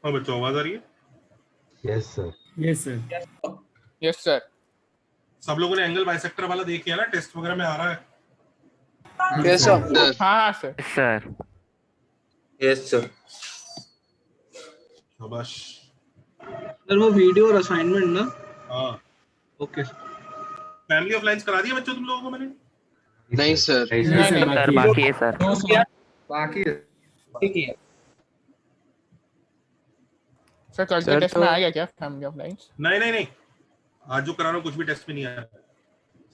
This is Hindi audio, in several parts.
हाँ बच्चों, आवाज आ रही है? Yes sir. Yes sir. Yes sir. सब लोगों ने एंगल बाइसेक्टर वाला देख लिया ना? टेस्ट वगैरह में आ रहा है। Yes sir. हाँ सर। Sir yes sir. शाबाश। सर वो वीडियो और असाइनमेंट ना? हाँ ओके। फैमिली ऑफ लाइंस करा दिया बच्चों तुम लोगों को मैंने? नहीं सर। नहीं नहीं सर बाकी है सर। बाकी है। ठीक है सर, कल के सर, टेस्ट तो- में आ गया क्या फैमिली ऑफ लाइंस? नहीं, आज जो करा रहा हूँ कुछ भी टेस्ट में नहीं आया।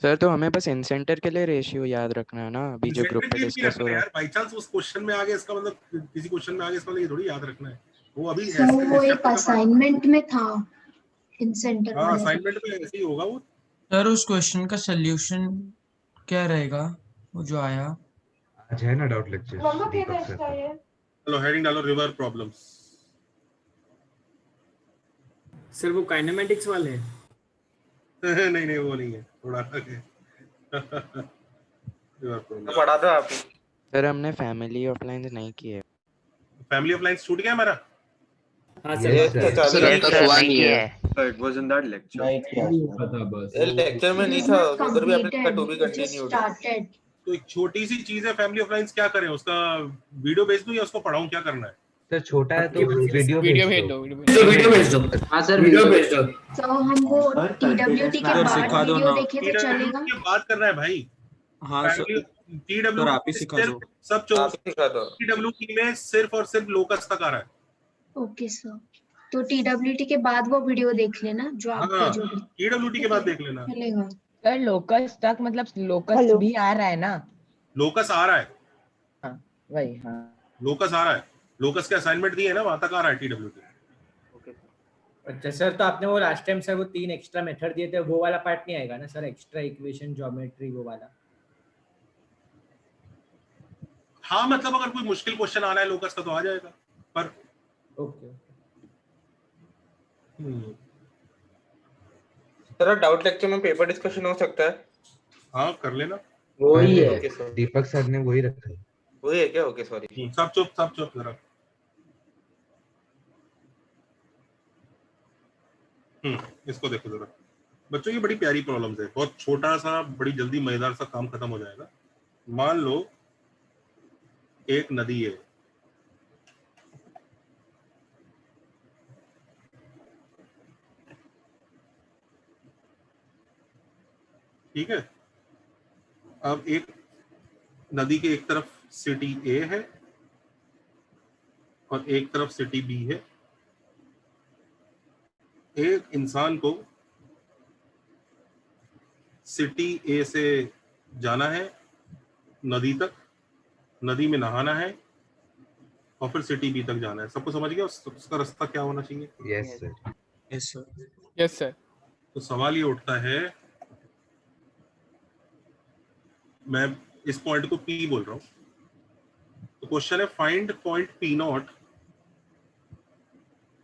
सर तो हमें बस इंसेंटर के लिए रेशियो याद रखना है ना, अभी जो ग्रुप पे डिस्कस हो रहा है। यार बाई चांस उस क्वेश्चन में आ गया, इसका मतलब किसी क्वेश्चन में आ गया, इसका मतलब ये थोड़ी याद रखना है। वो अभी वो एक असाइनमेंट में था इंसेंटर हाँ, वाले। असाइनमेंट में ऐसे ही होगा वो। सर उस क्वेश्चन का सॉल्यूशन क्या रहेगा वो जो आया? आज है ना डाउट लेक्चर दीपक सर का। चलो हेडिंग डालो, रिवर प्रॉब्लम्स। सर वो काइनेमेटिक्स वाले हैं। नहीं वो नहीं है, थोड़ा अलग है। रिवर प्रॉब्लम पढ़ा दो आप। सर हमने फैमिली ऑफ लाइंस नहीं किए। फैमिली ऑफ लाइंस छूट गया हमारा। हाँ सर Yes, sir. सर अब तक हुआ नहीं है। It was in that lecture. ये लेक्चर में नहीं था, उधर भी आपने टू बी कंटिन्यूड। स्टार्टेड। तो एक छोटी सी चीज है फैमिली ऑफ लाइंस, क्या करें? उसका वीडियो भेज दूं या उसको पढ़ाऊं, क्या करना है? सर छोटा है तो वीडियो वीडियो भेज भेज दो। दो। वीडियो भेज दो। हाँ सर वीडियो भेज दो। तो हम वो टीडब्ल्यूटी के सर, बाद सिखा दो वीडियो ना। देखे तो चलेगा? की बात कर रहा है भाई। हाँ सर। टीडब्ल्यू सर, आप ही सिखा दो। सब आप सिखा दो। टीडब्ल्यू में सिर्फ और सिर्फ लोकस तक आ रहा है। Okay sir. तो टीडब्ल्यूटी के बाद वो वीडियो देख लेना जो आपको हाँ, जो टीडब्ल्यूटी के बाद देख लेना। चलेगा। सर लोकस तक मतलब लोकस भी आ रहा है ना? लोकस आ रहा है। हाँ वही। हाँ लोकस आ रहा है। लोकस के असाइनमेंट दिए है ना, वहां तक आ रहा है टीडब्ल्यूटी। अच्छा सर, तो आपने वो लास्ट टाइम सर वो 3 एक्स्ट्रा मेथड दिए थे, वो वाला पार्ट नहीं आएगा ना सर? एक्स्ट्रा इक्वेशन, ज्योमेट्री, वो वाला? हाँ मतलब अगर कोई मुश्किल क्वेश्चन आ रहा है लोकस का तो आ जाएगा, पर ओके। सर डाउट लेक्चर में पेपर डिस्कशन हो सकता है? हाँ कर लेना। वही है। Okay sir. दीपक सर ने वही रखा है। वही है क्या? Okay sorry. सब चुप जरा। इसको देखो जरा बच्चों, ये बड़ी प्यारी प्रॉब्लम्स है, बहुत छोटा सा, बड़ी जल्दी मजेदार सा काम खत्म हो जाएगा। मान लो एक नदी है, ठीक है? अब एक नदी के एक तरफ सिटी ए है और एक तरफ सिटी बी है। एक इंसान को सिटी ए से जाना है नदी तक, नदी में नहाना है और फिर सिटी बी तक जाना है। सबको समझ गया उसका रास्ता क्या होना चाहिए? Yes sir. Yes sir. Yes sir. तो सवाल ये उठता है, मैं इस पॉइंट को पी बोल रहा हूं, तो क्वेश्चन है find point P not,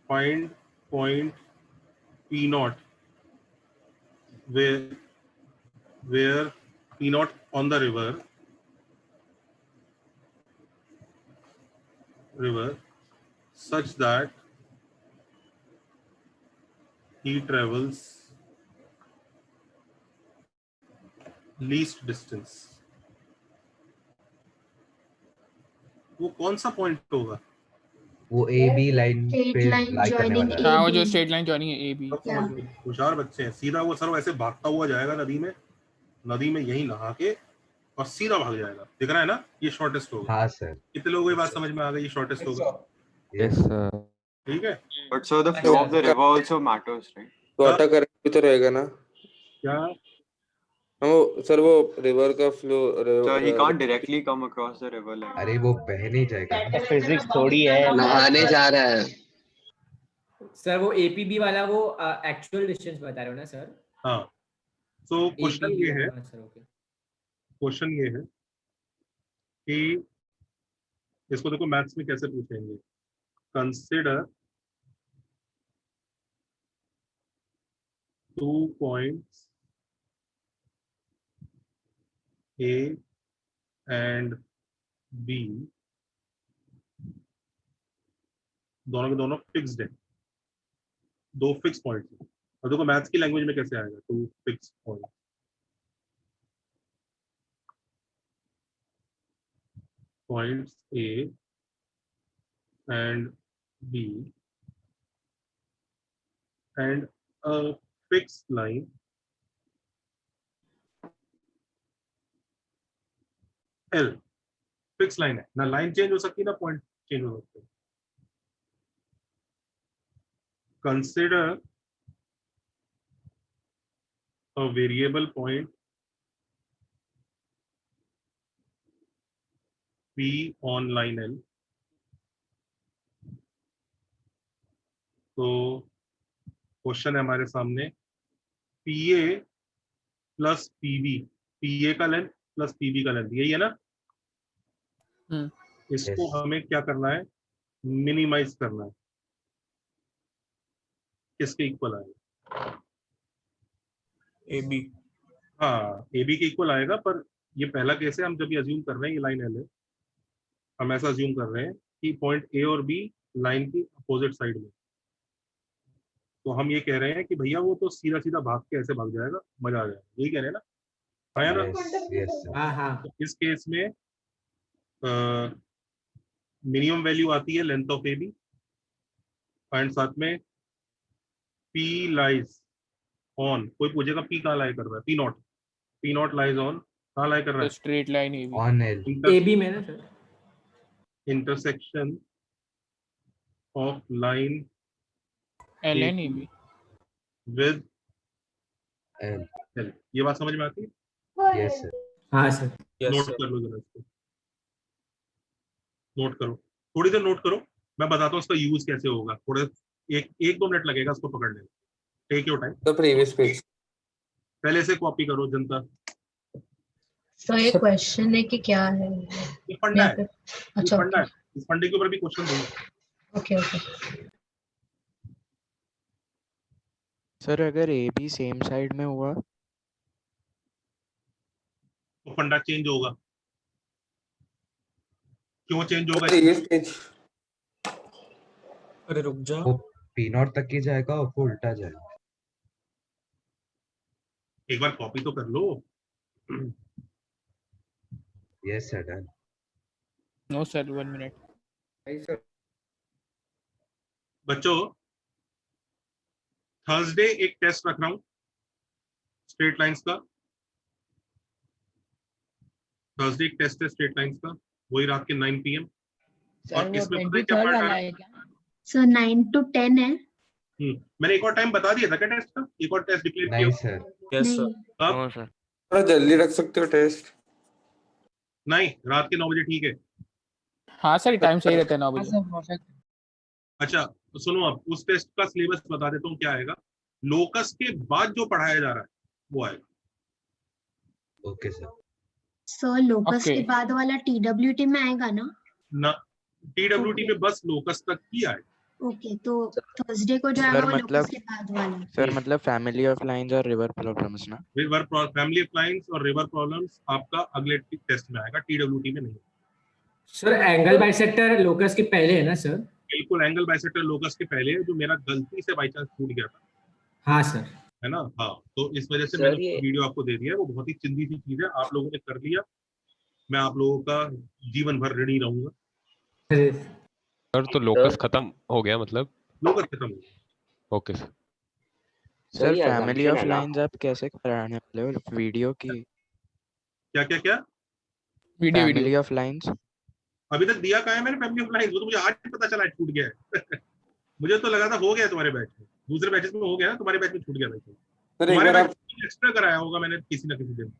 find point P not where P naught on the river such that he travels least distance। वो कौन सा पॉइंट होगा? वो ए बी लाइन Straight पे line लाई करने joining वाला है। हाँ वो जो स्ट्रेट लाइन जॉइनिंग है ए बी। सब समझ गए, होशियार बच्चे हैं। सीधा वो सर वैसे भागता हुआ जाएगा नदी में, नदी में यही नहा के और सीधा भाग जाएगा। दिख रहा है ना? ये शॉर्टेस्ट होगा। हाँ सर। कितने लोगों को ये बात समझ में आ गई? ये शॉर्टेस्ट होगा, यस सर। ठीक है? But so the flow of the river also matters, right? Water current भी तो रहेगा ना? क्या? वो सर वो रिवर का flow. So he can't directly come across the river like अरे वो बह नहीं जाएगा। फिजिक्स थोड़ी है। नहाने जा रहा है सर वो एपीबी वाला वो एक्चुअल डिस्टेंस बता रहे हो ना सर? हाँ। तो क्वेश्चन ये है, हाँ सर ओके। क्वेश्चन ये है कि इसको देखो मैथ्स में कैसे पूछेंगे। Consider 2 points A and B दोनों के दोनों फिक्स्ड है, दो फिक्स पॉइंट। और देखो मैथ्स की लैंग्वेज में कैसे आएगा, two fix point. Points A and B and a fix line L. Fix line है ना, लाइन चेंज हो सकती है ना पॉइंट चेंज हो सकते हैं। Consider a variable point P on line L। तो क्वेश्चन है हमारे सामने PA प्लस PB, PA का लेंथ प्लस PB का लेंथ, यही है ना। इसको Yes. हमें क्या करना है, मिनिमाइज करना है। किसके इक्वल आएगा, AB। हाँ AB के इक्वल आएगा, पर ये पहला केस है, हम जब ये अज्यूम कर रहे हैं ये लाइन L है, हम ऐसा अज्यूम कर रहे हैं कि पॉइंट A और B लाइन की अपोजिट साइड में। तो हम ये कह रहे हैं कि भैया वो तो सीधा सीधा भाग के ऐसे भाग जाएगा, मजा आ जाएगा, यही कह रहे हैं ना। हाँ या ना। Yes, sir. हाँ हाँ तो इस केस में मिनिमम वैल्यू आती है लेंथ ऑफ AB एंड साथ में P लाइज ऑन, कोई पूछेगा P कहाँ लाई कर रहा है, P नॉट लाइज ऑन, कहाँ लाई कर रहा है, straight line AB। On L. AB में ना sir, intersection of line LN AB। With L. L। ये बात समझ में आती है, Yes, sir. हाँ सर। नोट कर लो जरा इसको, नोट करो, थोड़ी देर नोट करो, मैं बताता हूँ इसका यूज कैसे होगा। थोड़े एक दो मिनट लगेगा इसको पकड़ने में, take your time. The previous page। पहले से कॉपी करो जनता। सर ये क्वेश्चन है कि क्या है? ये फंडा है, अच्छा ये फंडा है, इस फंडे के ऊपर भी क्वेश्चन दूंगा। Okay okay. सर अगर ए बी सेम साइड में हुआ तो फंडा चेंज होगा। क्यों चेंज होगा? Previous page। अरे रुक जा, वो P0 तक ही जाएगा और वो उल्टा जाएगा। एक बार कॉपी तो कर लो। Yes, sir. Done. No sir, 1 minute। बच्चों थर्सडे एक टेस्ट रख रहा हूं स्ट्रेट लाइंस का। थर्सडे एक टेस्ट है स्ट्रेट लाइंस का, वही रात के 9 PM। सर और वो इसमें पता है क्या 23rd पढ़ रहा वाला है? है क्या? सर 9 to 10 है। मैंने एक और टाइम बता दिया था क्या टेस्ट का? एक और टेस्ट डिक्लेयर नहीं किया? सर। नहीं अब थोड़ा जल्दी रख सकते हो टेस्ट। नहीं, रात के 9 बजे ठीक है। हाँ सर, टाइम सही रहता है 9 हाँ बजे। Sir perfect. अच्छा तो सुनो, अब उस टेस्ट का सिलेबस बता देता हूँ क्या आएगा। लोकस के बाद जो पढ़ाया जा रहा है वो आएगा। Okay, sir. Sir locus Okay। के बाद वाला TWT में आएगा ना? ना, TWT में बस लोकस तक ही आएगा। ओके तो थर्सडे को जो आएगा सर वो मतलब लोकस के बाद वाला। सर मतलब फैमिली ऑफ लाइंस और रिवर प्रॉब्लम्स ना। रिवर फैमिली ऑफ लाइंस और रिवर प्रॉब्लम्स आपका अगले टेस्ट में आएगा, TWT में नहीं। सर एंगल बाइसेक्टर लोकस के पहले है ना सर? बिल्कुल, एंगल बाइसेक्टर लोकस के पहले है, जो मेरा गलती से बाई चांस छूट गया था, हाँ सर। है ना। हाँ तो इस वजह से सर, मैंने ये- वीडियो आपको दे दिया है, वो बहुत ही चिंदी सी चीज है, आप लोगों ने कर लिया, मैं आप लोगों का जीवन भर ऋणी रहूंगा। सर तो लोकस खत्म हो गया मतलब? लोकस खत्म हो गया। Okay sir. Sir family of lines आप कैसे कराने वाले हो वीडियो की? क्या क्या क्या? वीडियो फैमिली ऑफ लाइंस अभी तक दिया कहाँ है मैंने फैमिली ऑफ लाइंस? वो तो मुझे आज पता चला है छूट गया है। मुझे तो लगा था हो गया तुम्हारे बैच में, दूसरे बैचेस में हो गया, तुम्हारे बैच में छूट गया। भाई सर एक तुम्हारे बार बैच में एक्स्ट्रा कराया होगा मैंने किसी ना किसी दिन,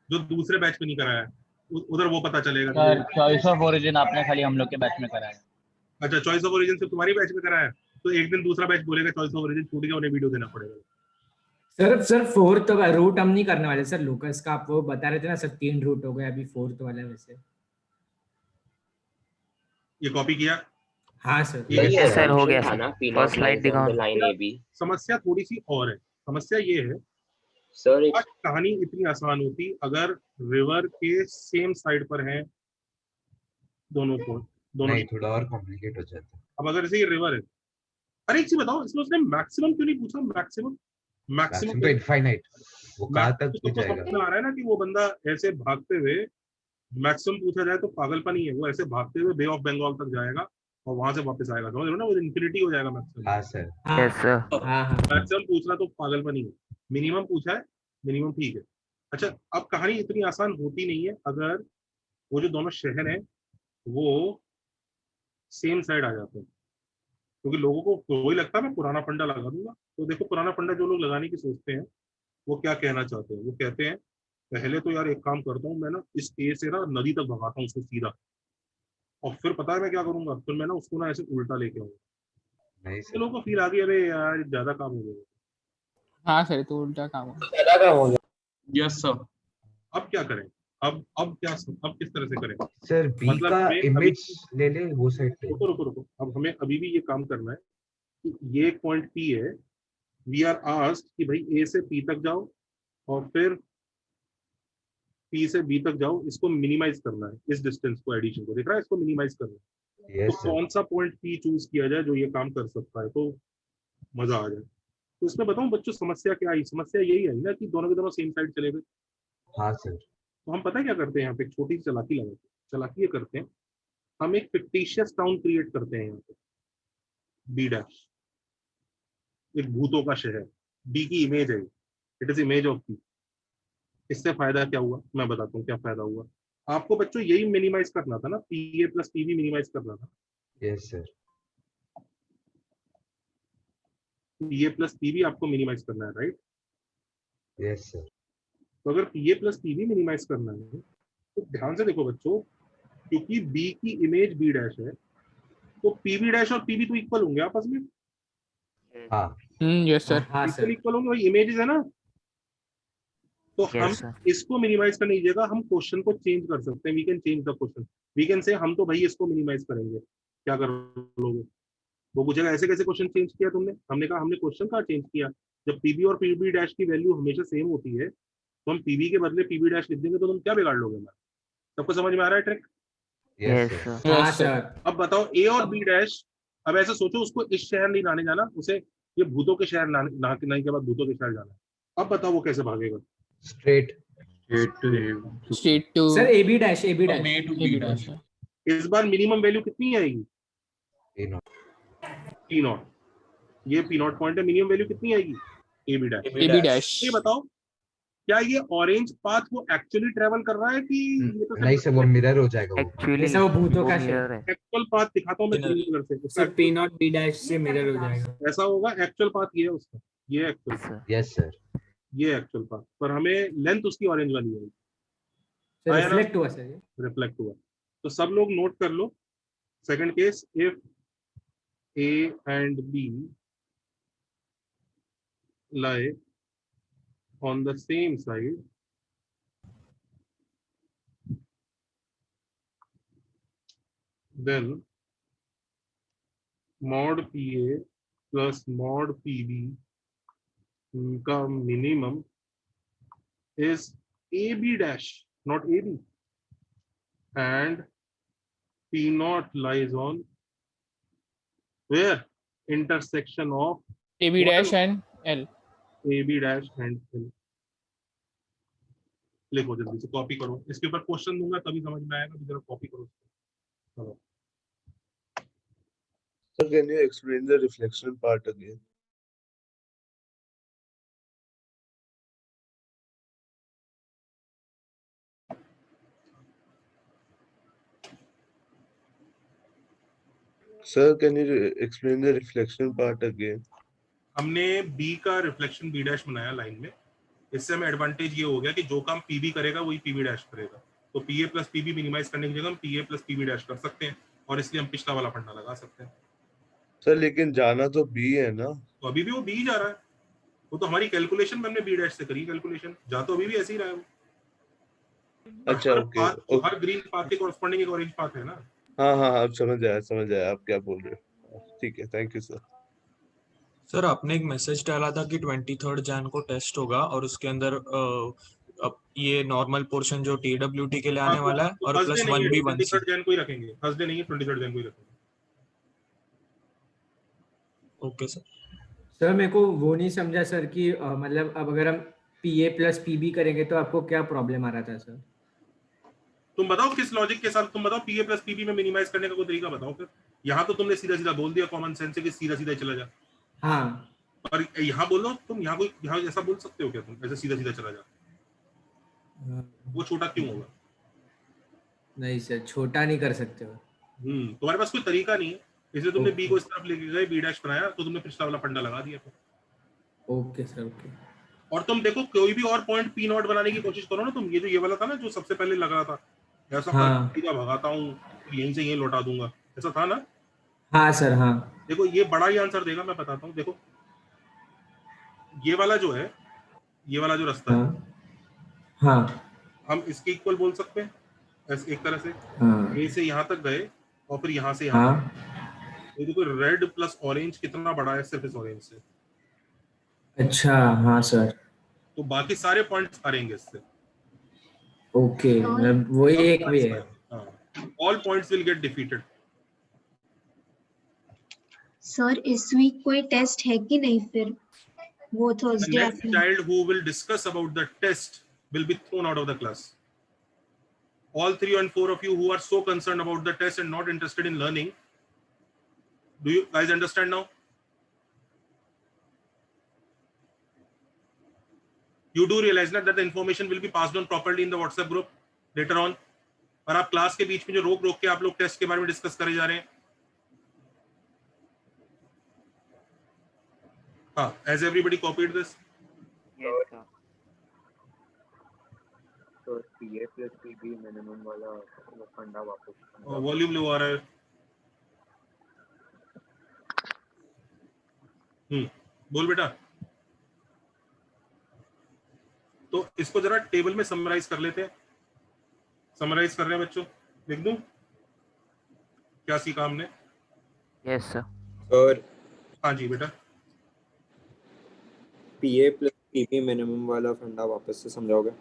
जो दूसरे बैच में नहीं कराया है, उधर वो पता चलेगा। चॉइस ऑफ ओरिजिन आपने खाली हम लोग के बैच में कराया। अच्छा, चॉइस ऑफ ओरिजिन से तुम्हारी बैच में कराया है, तो एक दिन दूसरा बैच बोलेगा चॉइस ऑफ ओरिजिन छूट गया, उन्हें वीडियो देना पड़ेगा। सर फोर्थ रूट हम नहीं करने वाले सर लोकस का, आप वो बता रहे थे ना सर 3 रूट हो गए, अभी फोर्थ वाला वैसे। ये कॉपी किया? हाँ सर। ये सर हो गया सर। फर्स्ट स्लाइड दिखाओ। समस्या थोड़ी सी और है। समस्या ये है सर आज कहानी इतनी आसान होती अगर रिवर के सेम साइड पर हैं दोनों को, दोनों। नहीं, थोड़ा और कॉम्प्लिकेट हो जाता है। अब अगर जैसे ये रिवर है, अरे एक चीज बताओ, इसमें उसने मैक्सिमम क्यों नहीं पूछा? मैक्सिमम मैक्सिमम तो इनफाइनाइट, वो कहाँ तक तो जाएगा? समझ में आ रहा है ना कि वो बंदा ऐसे भागते हुए, मैक्सिमम पूछा जाए तो पागलपन ही है, वो ऐसे भागते हुए बे ऑफ बंगाल तक जाएगा और वहां से वापस आएगा, समझ रहे हो ना, वो इन्फिनिटी हो जाएगा मैक्सिमम। हाँ सर। मैक्सिमम पूछना तो पागलपन ही है, मिनिमम पूछा है, मिनिमम ठीक है। अच्छा, अब कहानी इतनी आसान होती नहीं है अगर वो जो दोनों शहर हैं वो सेम साइड आ जाते हैं, क्योंकि लोगों को वही लगता है मैं पुराना फंडा लगा दूंगा। तो देखो, पुराना फंडा जो लोग लगाने की सोचते हैं वो क्या कहना चाहते हैं, वो कहते हैं पहले तो यार एक काम करता हूँ मैं ना, इस ए से ना नदी तक भगाता हूँ उसको सीधा, और फिर पता है मैं क्या करूंगा, फिर मैं ना उसको ना ऐसे उल्टा लेके आऊंगा। नहीं लोगों को फील आ गई, अरे यार ज्यादा काम हो गया। हाँ सर, तो उल्टा काम हो। Yes sir. अब क्या करें? अब किस तरह से करें? सर बी मतलब का हमें इमेज ले ले वो साइड पे। रुको, अब हमें अभी भी ये काम करना है कि ये एक पॉइंट पी है, वी आर आस्क्ड कि भाई ए से पी तक जाओ और फिर पी से बी तक जाओ, इसको मिनिमाइज करना है, इस डिस्टेंस को, एडिशन को, देख रहा है, इसको मिनिमाइज करना है। तो कौन सा पॉइंट पी चूज किया जाए जो ये काम कर सकता है तो मजा आ जाए। तो इसमें बताऊं बच्चों, समस्या क्या आई? समस्या यही आई ना कि दोनों के दोनों सेम साइड चले गए। हाँ सर। तो हम पता है क्या करते हैं यहाँ पे, एक छोटी सी चालाकी लगाते हैं। चालाकी ये करते हैं, हम एक फिक्टिशियस टाउन क्रिएट करते हैं यहाँ पे, बी डैश, एक भूतों का शहर, बी की इमेज है, it is image of B. इससे फायदा क्या हुआ मैं बताता हूँ क्या फायदा हुआ। आपको बच्चों यही मिनिमाइज करना था ना, P A plus PB minimize करना था। Yes sir. P A plus PB आपको मिनिमाइज करना है, राइट? Yes sir. तो अगर P A plus PB minimize करना है तो ध्यान से देखो बच्चों, क्योंकि बी की इमेज बी डैश है तो पीबी डैश और पीबी तो इक्वल होंगे आपस में। हाँ यस सर। इक्वल होंगे भाई, इमेजेस है ना। तो हम इसको मिनिमाइज करने की जगह हम क्वेश्चन को चेंज कर सकते हैं। We can change the question, we can say हम तो भाई इसको मिनिमाइज करेंगे। क्या कर लोगे? वो पूछेगा ऐसे कैसे क्वेश्चन चेंज किया तुमने? हमने कहा हमने क्वेश्चन का चेंज किया। जब पीबी और पीबी डैश की वैल्यू हमेशा सेम होती है तो हम पीबी के बदले पीबी डैश लिख देंगे, तो तुम क्या बिगाड़ लोगे हमारा? सबको समझ में आ रहा है ट्रिक? Yes sir. अब बताओ ए और बी डैश, अब ऐसे सोचो उसको इस शहर नहीं लाने जाना, उसे ये भूतों के शहर लाने के बाद भूतों के शहर जाना। अब बताओ वो कैसे भागेगा? Straight to sir A B dash इस बार मिनिमम वैल्यू कितनी आएगी? P naught. ये पी नॉट पॉइंट है, मिनिमम वैल्यू कितनी आएगी? A B dash. ये बताओ क्या ये ऑरेंज पाथ वो एक्चुअली ट्रेवल कर रहा है कि ये तो नहीं सर, वो मिरर हो जाएगा। एक्चुअली वो भूतों का शहर है। एक्चुअल पाथ दिखाता हूँ मैं ग्रीन कलर से, sir P not be dash से मिरर हो जाएगा। ऐसा होगा। एक्चुअल पाथ ये है उसका, ये एक्चुअल, यस सर, ये एक्चुअल पाथ, पर हमें लेंथ उसकी ऑरेंज वाली है। रिफ्लेक्ट हुआ सर, रिफ्लेक्ट हुआ। तो सब लोग नोट कर लो। Second case, if A and B lie on the same side, then mod PA plus mod PB का minimum is AB dash, not AB, and P naught lies on where? Intersection of AB dash and L. AB dash and L। लिखो जल्दी से, कॉपी करो। इसके ऊपर क्वेश्चन दूंगा तभी समझ में आएगा, जरा कॉपी करो। Sir, can you explain the reflection part again? Sir, can you explain the reflection part again? हमने B का रिफ्लेक्शन B डैश बनाया लाइन में। इससे हमें एडवांटेज ये हो गया कि जो काम PB करेगा वही PB डैश करेगा। तो PA प्लस PB मिनिमाइज करने की जगह हम PA प्लस PB डैश कर सकते हैं, और इसलिए हम पिछला वाला फंडा लगा सकते हैं। सर लेकिन जाना तो B है ना? तो अभी भी वो B जा रहा है। वो तो हमारी कैलकुलेशन में हमने B डैश से करी कैलकुलेशन, जा तो अभी भी ऐसे ही रहा है वो। अच्छा ओके। हर ग्रीन पाथ के कॉरेस्पॉन्डिंग एक ऑरेंज पाथ है ना। हाँ अब समझ आया आप क्या बोल रहे हो। ठीक है, थैंक यू सर। सर आपने एक मैसेज डाला था कि 23 जैन को टेस्ट होगा और उसके अंदर अब ये नॉर्मल पोर्शन जो TWT के लिए आने वाला है और प्लस 1B 1C। 23 जैन को ही रखेंगे, थर्सडे नहीं है, 23 जैन को ही रखेंगे। Okay sir. सर मेरे को वो नहीं समझा सर कि मतलब अब अगर हम पीए प्लस पीबी करेंगे तो आपको क्या प्रॉब्लम आ रहा था सर? तुम बताओ किस लॉजिक के साथ, तुम बताओ पीए प्लस पीबी में मिनिमाइज करने का कोई तरीका बताओ फिर। यहाँ तो तुमने सीधा सीधा बोल दिया कॉमन सेंस से कि सीधा सीधा चला जा, हाँ और यहाँ बोलो तुम, यहाँ कोई यहाँ ऐसा बोल सकते हो क्या तुम, ऐसे सीधा सीधा चला जा? वो छोटा क्यों होगा? नहीं सर, छोटा नहीं कर सकते हो। तुम्हारे पास कोई तरीका नहीं है, इसलिए तुमने बी ओके को इस तरफ लेके गए, बी डैश बनाया, तो तुमने पिछला वाला फंडा लगा दिया फिर। Okay sir okay. और तुम देखो कोई भी और पॉइंट पी नॉट बनाने की कोशिश करो ना तुम, ये वाला था ना जो सबसे पहले लग रहा था, ऐसा हाँ करके सीधा भगाता हूँ यहीं से यहीं लौटा दूंगा, ऐसा था ना? हाँ सर हाँ। देखो ये बड़ा ही आंसर देगा, मैं बताता हूँ। देखो ये वाला जो है, ये वाला जो रास्ता है, हाँ हाँ हम इसके इक्वल बोल सकते हैं ऐसे एक तरह से। हाँ ए से यहाँ तक गए और फिर यहाँ से यहाँ तक। हाँ। ये देखो रेड प्लस ऑरेंज कितना बड़ा है सिर्फ इस ऑरेंज से। अच्छा हाँ सर। तो बाकी सारे पॉइंट्स हारेंगे इससे। ओके, मतलब वही सब एक वे points है। हारेंगे, हाँ, all points will get defeated. Sir इस वीक कोई टेस्ट है कि नहीं फिर? वो The Thursday next afternoon. child who will discuss about the test will be thrown out of the class. All 3 and 4 of you who are so concerned about the test and not interested in learning, do you guys understand now? You do realize that the information will be passed on properly in the WhatsApp group later on. और आप क्लास के बीच में जो रोक रोक के आप लोग टेस्ट के बारे में डिस्कस करे जा रहे हैं, हाँ, has everybody copied this? तो पीए प्लस पीबी मिनिमम वाला वो फंडा वापस। वॉल्यूम लो आ रहा है। बोल बेटा। तो इसको जरा टेबल में समराइज कर लेते हैं। समराइज कर रहे हैं बच्चों, लिख दूं क्या सीखा हमने? Yes sir. और हाँ जी बेटा। पीए प्लस पीबी मिनिमम वाला फंडा वापस से समझाओगे?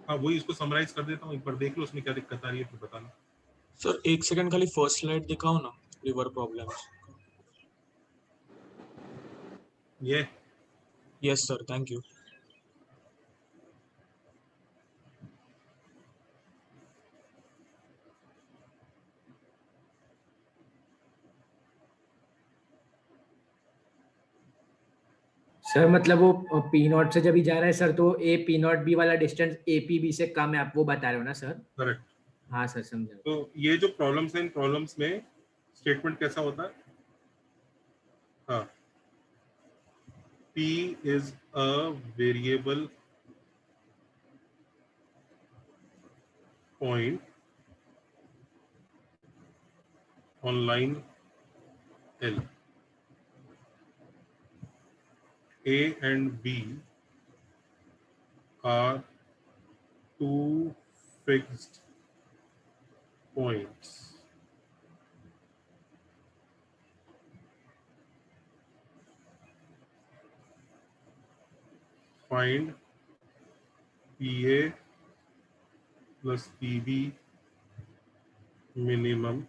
हाँ वही, इसको समराइज कर देता हूँ, एक बार देख लो उसमें क्या दिक्कत आ रही है फिर बताना। सर एक सेकंड खाली फर्स्ट स्लाइड दिखाओ ना, रिवर प्रॉब्लम्स। ये yes sir, thank you. Sir मतलब वो पी नॉट से जब ही जा रहा है सर, तो ए पी नॉट बी वाला डिस्टेंस ए पी बी से कम है, आप वो बता रहे हो ना सर? करेक्ट। हाँ सर समझा। तो ये जो प्रॉब्लम्स हैं, इन प्रॉब्लम्स में स्टेटमेंट कैसा होता है? हाँ, P is a variable point on line L. A and B are two fixed points. Find PA plus PB minimum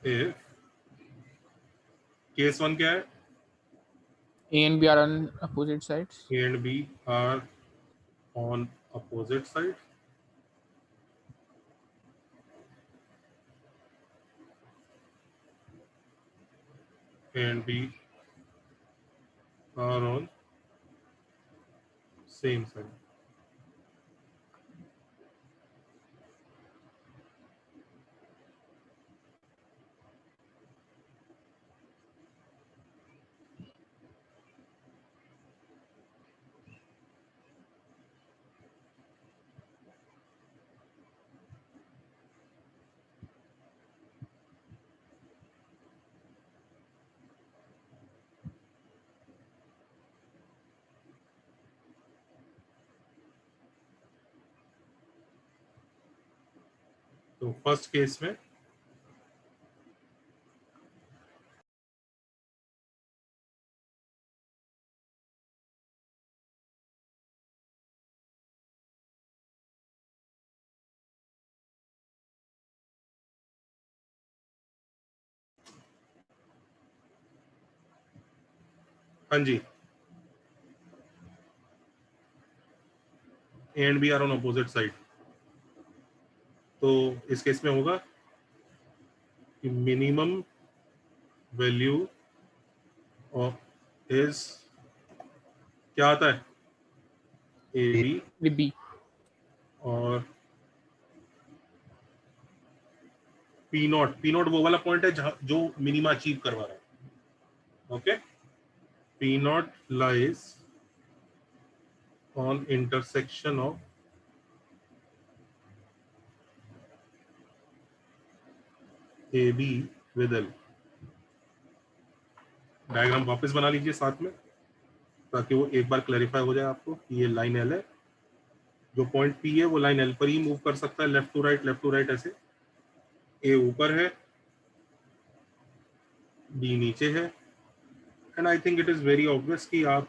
if case 1 क्या है? A and B are on opposite sides. A and B are on opposite sides. A and B are on same side. तो फर्स्ट केस में हाँ जी, A and B are on opposite side. तो इस केस में होगा कि मिनिमम वैल्यू ऑफ इज क्या आता है, ए बी, और पी नॉट वो वाला पॉइंट है जो मिनिमा अचीव करवा रहा है। Okay, P naught lies on intersection of A be with L. Diagram वापस बना लीजिए साथ में, ताकि वो एक बार क्लैरिफाई हो जाए आपको कि ये लाइन एल है, जो पॉइंट पी है वो लाइन एल पर ही मूव कर सकता है, लेफ्ट टू राइट ऐसे। ए ऊपर है, बी नीचे है, and I think it is very obvious कि आप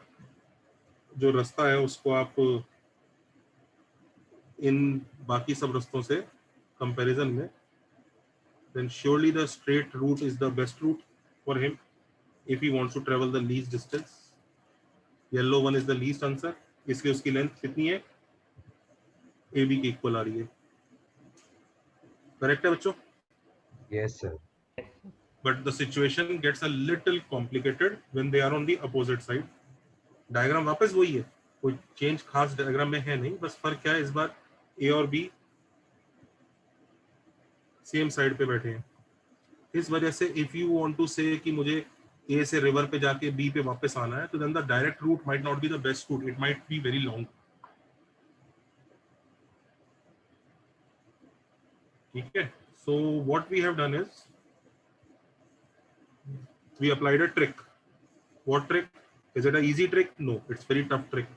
जो रास्ता है उसको आप इन बाकी सब रास्तों से कंपैरिजन में, then surely the straight route is the best route for him if he wants to travel the least distance. Yellow one is the least answer, इसलिए उसकी लेंथ कितनी है, ए बी की इक्वल आ रही है। करेक्ट है बच्चों? Yes, sir. But the situation gets a little complicated when they are on the opposite side. Diagram वापस वही है, कोई चेंज खास डायग्राम में है नहीं, बस फर्क क्या है, इस बार ए और बी सेम साइड पे बैठे हैं। इस वजह से इफ यू वांट टू से कि मुझे ए से रिवर पे जाके बी पे वापस आना है, तो then the direct route might not be the best route, it might be very long. ठीक है, so what we have done is we applied a trick. What trick? Is it a easy trick? No, it's very tough trick.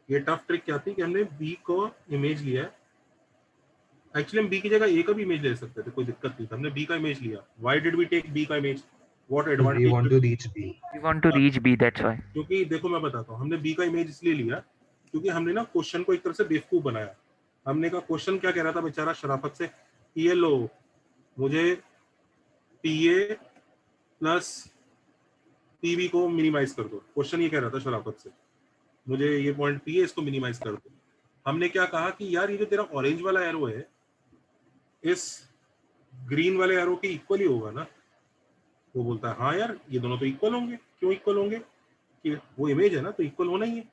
ये टफ ट्रिक क्या थी कि हमने बी को इमेज लिया है, एक्चुअली हम बी की जगह ए का भी इमेज ले सकते थे, कोई दिक्कत नहीं था, हमने बी का इमेज लिया। Why did we take B का image? What advantage? We want to reach B. We want to reach B, that's why. क्योंकि देखो मैं बताता हूँ, हमने बी का इमेज इसलिए लिया क्योंकि हमने ना क्वेश्चन को एक तरह से बेवकूफ बनाया। हमने कहा क्वेश्चन क्या कह रहा था बेचारा शराफत से, ये लो मुझे P A plus P B को मिनिमाइज कर दो। क्वेश्चन ये कह रहा था शराफत से, मुझे ये पॉइंट पी ए इसको मिनिमाइज कर दो। हमने क्या कहा कि यार ये जो तेरा ऑरेंज वाला एरो है इस ग्रीन वाले एरो के इक्वल ही होगा ना। वो बोलता है हाँ यार ये दोनों तो इक्वल होंगे। क्यों इक्वल होंगे? कि वो इमेज है ना, तो इक्वल होना ही है।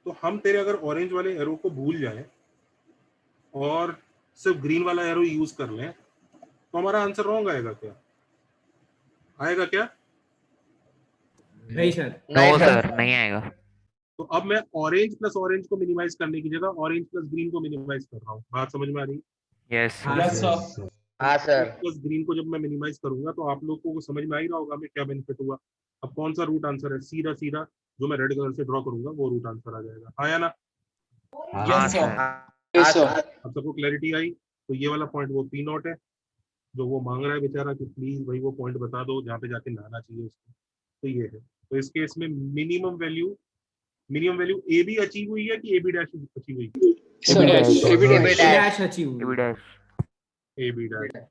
तो हम तेरे अगर ऑरेंज वाले एरो को भूल जाएं और सिर्फ ग्रीन वाला एरो यूज कर लें तो हमारा आंसर रॉन्ग आएगा क्या? आएगा क्या? नहीं सर, No sir, नहीं आएगा। तो अब मैं ऑरेंज प्लस ऑरेंज को मिनिमाइज करने की जगह ऑरेंज प्लस ग्रीन को मिनिमाइज कर रहा हूँ। बात समझ में आ रही? Yes. हाँ सर। प्लस ग्रीन को जब मैं मिनिमाइज करूंगा तो आप लोगों को समझ में आ ही रहा होगा हमें क्या बेनिफिट हुआ। अब कौन सा रूट आंसर है? सीधा सीधा जो मैं रेड कलर से ड्रॉ करूंगा वो रूट आंसर आ जाएगा। हाँ या ना? हाँ सर। अब सबको क्लैरिटी आई? तो ये वाला पॉइंट वो पी नॉट है जो वो मांग रहा है बेचारा कि प्लीज भाई वो पॉइंट बता दो जहाँ पे जाके नहाना चाहिए उसको। तो ये है। तो इस केस में minimum value A B achieve हुई है कि ए बी डैश अचीव हुई? डैश अचीव हुई। A B dash.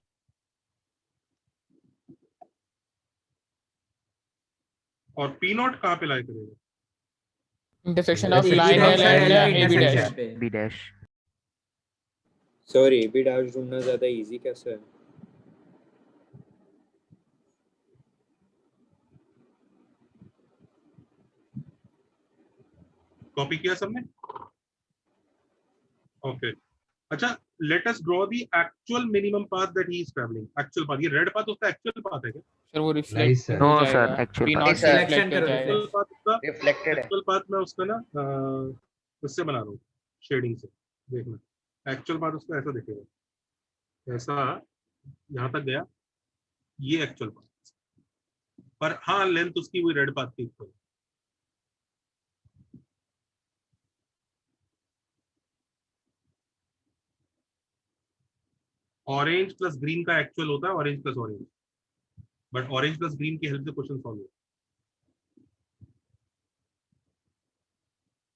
और पी नॉट कहाँ पे लाई करेगा? Intersection of line L and A B dash. B dash. Sir A B dash ढूंढना ज्यादा इजी कैसे है? कॉपी किया सबने? ओके, अच्छा let us draw the actual minimum path that he is travelling. Actual path, ये रेड पाथ उसका एक्चुअल पाथ है क्या? सर वो reflect sir. No sir, actual P path. Not Sir, reflect हो जाएगा। एक्चुअल पाथ उसका रिफ्लेक्टेड है। एक्चुअल पाथ मैं उसका ना उससे बना रहा हूँ शेडिंग से। देखना एक्चुअल पाथ उसका ऐसा दिखेगा, ऐसा यहाँ तक गया, ये एक्चुअल पाथ। पर हाँ लेंथ उसकी वही रेड पाथ की इक्वल। ऑरेंज प्लस ग्रीन का एक्चुअल होता है orange plus orange, but orange plus green की हेल्प से क्वेश्चन सॉल्व होता है।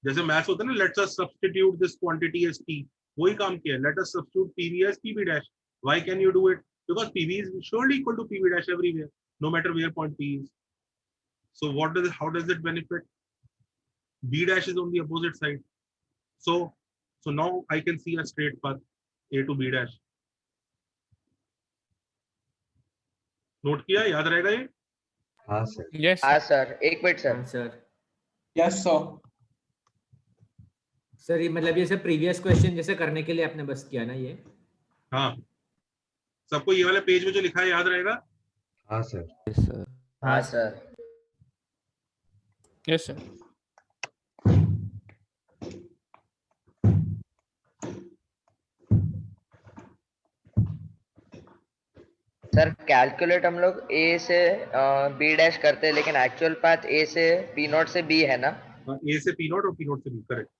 जैसे मैथ्स होता है ना, let's us substitute this quantity as T, वही काम किया है। Let us substitute PV as PV dash. Why can you do it? Because PV is surely equal to PV dash everywhere, no matter where point p is. So how does it benefit? B dash is on the opposite side. So now I can see a straight path A to B dash. Note किया, याद रहेगा ये? हाँ सर। Yes. हाँ सर, एक मिनट सर। हाँ सर। Yes sir. सर ये मतलब ये सब प्रीवियस क्वेश्चन जैसे करने के लिए आपने बस किया ना ये? हाँ, सबको ये वाले पेज में जो लिखा है याद रहेगा? हाँ सर। हाँ sir. Yes sir. Sir calculate हम लोग A से B डैश करते हैं, लेकिन एक्चुअल पाथ A से P नॉट से B है ना? A से P नॉट और P नॉट से B, करेक्ट।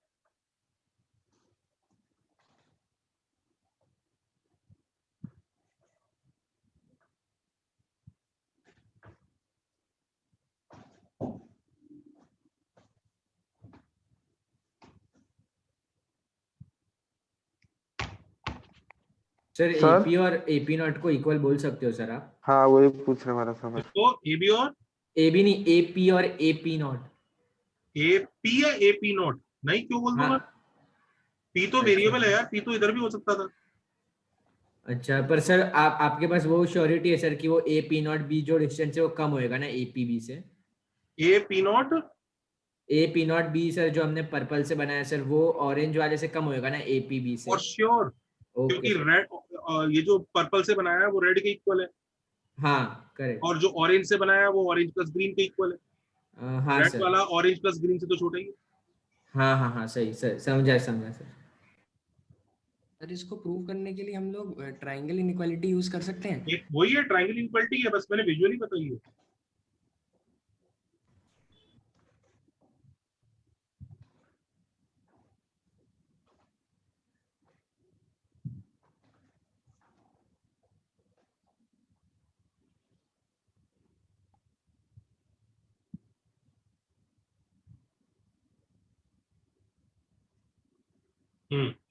सर AP और AP नॉट को इक्वल बोल सकते हो सर आप? हाँ वही पूछ रहे वाला सब। तो AB और AB नहीं, AP और AP नॉट। AP या AP नॉट? नहीं, क्यों बोल दूंगा? P तो वेरिएबल है यार, P तो इधर भी हो सकता था। अच्छा, पर सर आपके पास वो श्योरिटी है सर कि वो AP नॉट B जो डिस्टेंस है वो कम होएगा ना APB से? AP not AP not B sir जो हमने पर्पल से बनाया सर, वो ऑरेंज वाले से कम होएगा ना APB से? फॉर श्योर, क्योंकि रेड, ये जो पर्पल से बनाया है वो रेड के इक्वल है। हाँ करेक्ट। और जो ऑरेंज से बनाया है वो ऑरेंज प्लस ग्रीन के इक्वल है। हाँ रेड सर। वाला ऑरेंज प्लस ग्रीन से तो छोटा ही है। हाँ सही सर, समझा सर। सर इसको प्रूव करने के लिए हम लोग ट्रायंगल इनइक्वालिटी यूज कर सकते हैं? एक वही है, ट्रायंगल इनइक्वालिटी है, बस मैंने विजुअली बताई है।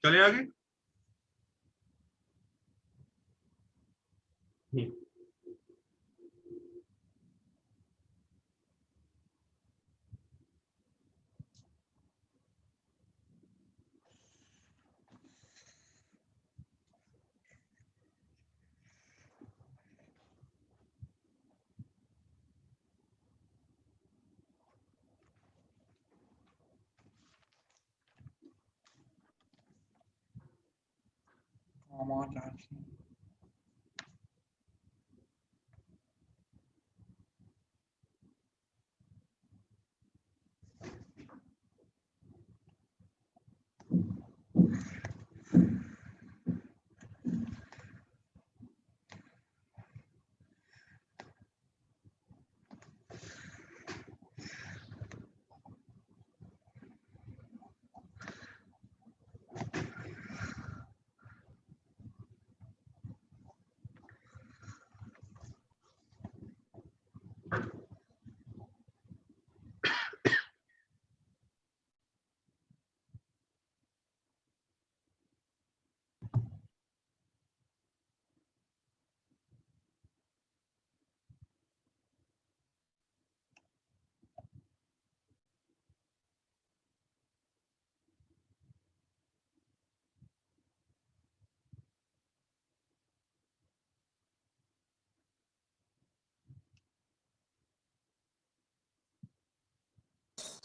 चले आगे।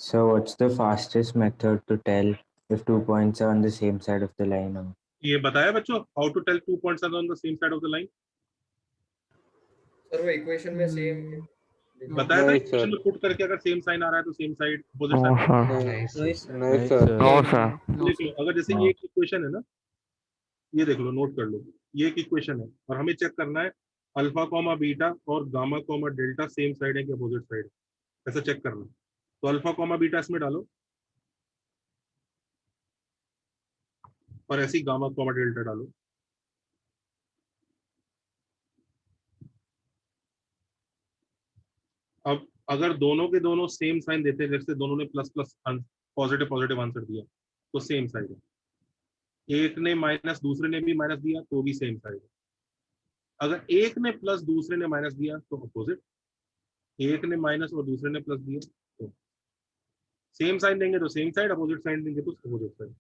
So what's the fastest method to tell if 2 points are on the same side of the line? ये बताया बच्चों, how to tell 2 points are on the same side of the line? Sir वो इक्वेशन में सेम बताया था, इक्वेशन में पुट करके अगर सेम साइन आ रहा है तो सेम साइड अपोजिट साइड। नहीं सर। देख लो, अगर जैसे ये एक इक्वेशन है ना, ये देख लो, नोट कर लो, ये एक इक्वेशन है और हमें चेक करना है अल्फा कॉमा बीटा और gamma comma delta same side है कि अपोजिट साइड है, ऐसा चेक करना है। तो अल्फा कॉमा बीटा इसमें डालो और ऐसे ही गामा कॉमा डेल्टा डालो। अब अगर दोनों के दोनों सेम साइन देते हैं, जैसे दोनों ने plus plus positive positive answer दिया तो सेम साइड है। एक ने माइनस दूसरे ने भी माइनस दिया तो भी सेम साइड है। अगर एक ने प्लस दूसरे ने माइनस दिया तो अपोजिट। एक ने माइनस और दूसरे ने प्लस दिया, तो सेम साइन देंगे तो सेम साइड, अपोजिट साइन देंगे तो अपोजिट साइड।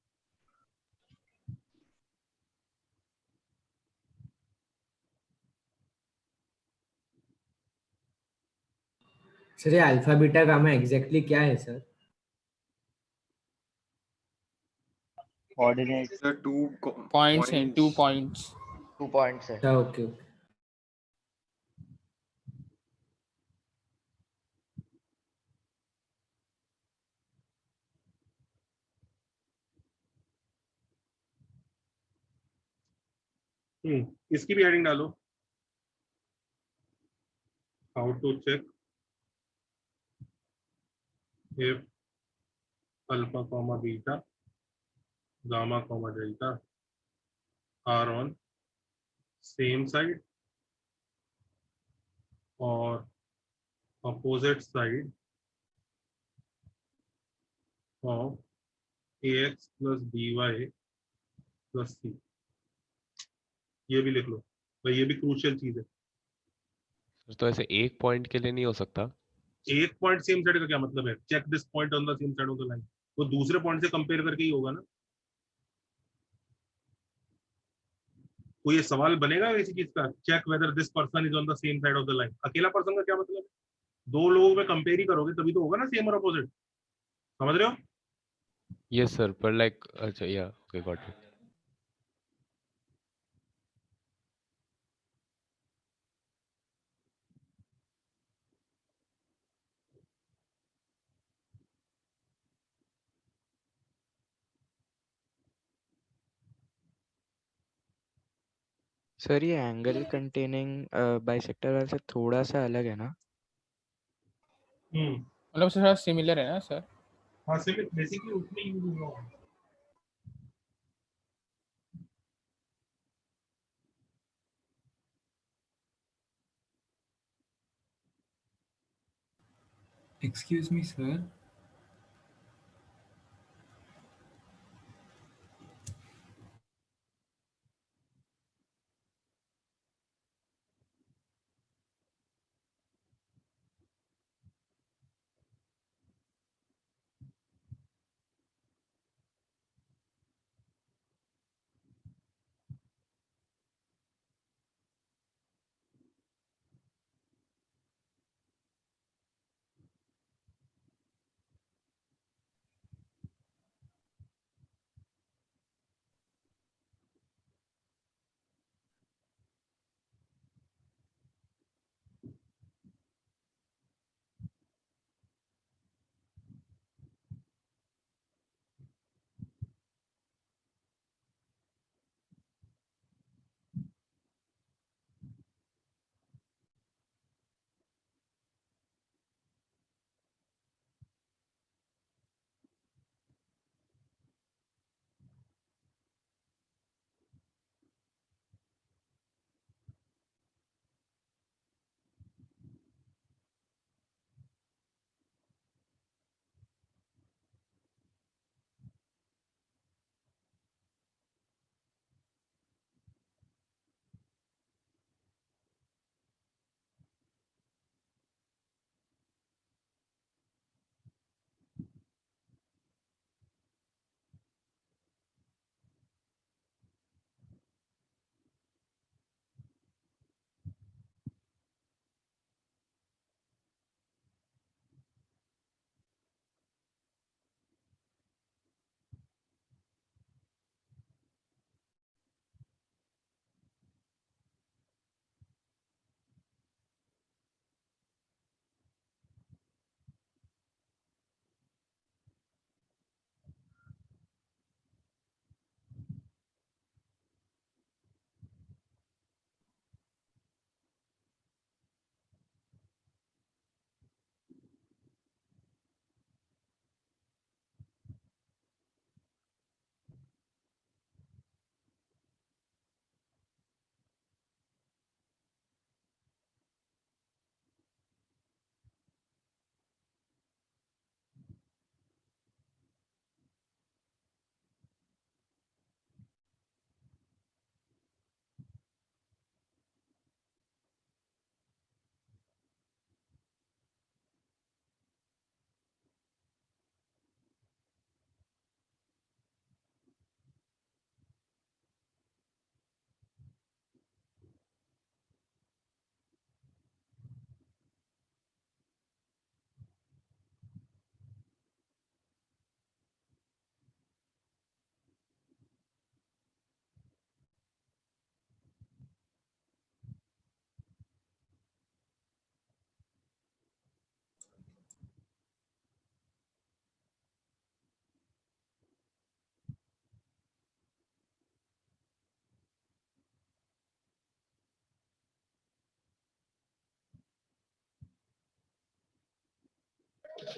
सर ये अल्फा बीटा गामा एग्जैक्टली क्या है sir? Coordinate sir two points हैं, 2 पॉइंट्स। 2 पॉइंट्स है। अच्छा ओके ओके। इसकी भी हेडिंग डालो, how to check if alpha comma beta gamma comma delta are on same side or opposite side of ax plus by plus c। ये भी लिख लो भाई, ये भी क्रूशियल चीज है। तो ऐसे एक पॉइंट के लिए नहीं हो सकता? एक पॉइंट सेम साइड का क्या मतलब है? Check this point on the same side of the line, वो दूसरे पॉइंट से कंपेयर करके ही होगा ना। कोई ये सवाल बनेगा किसी चीज का, check whether this person is on the same side of the line. अकेला पर्सन का क्या मतलब है? दो लोगों में कंपेयर ही करोगे तभी तो होगा ना सेम और अपोजिट, समझ रहे हो? यस सर, पर लाइक अच्छा या ओके गॉट इट। सर ये एंगल कंटेनिंग बाइसेक्टर वाले से थोड़ा सा अलग है ना? मतलब सर सिमिलर है ना सर? हाँ सिमिलर, बेसिकली उसमें यूज हुआ है। एक्सक्यूज मी सर,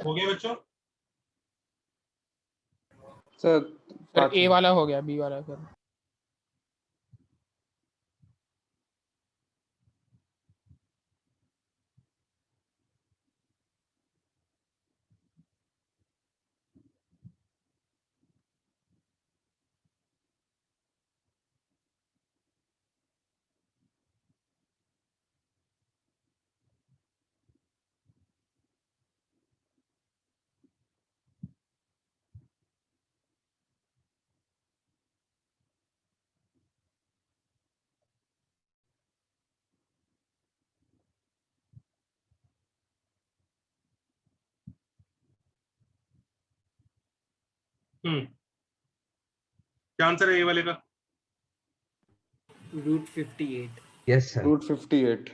हो गया बच्चों? सर ए वाला हो गया, बी वाला सर। क्या आंसर है ए वाले का? Root 58। Yes sir. Root 58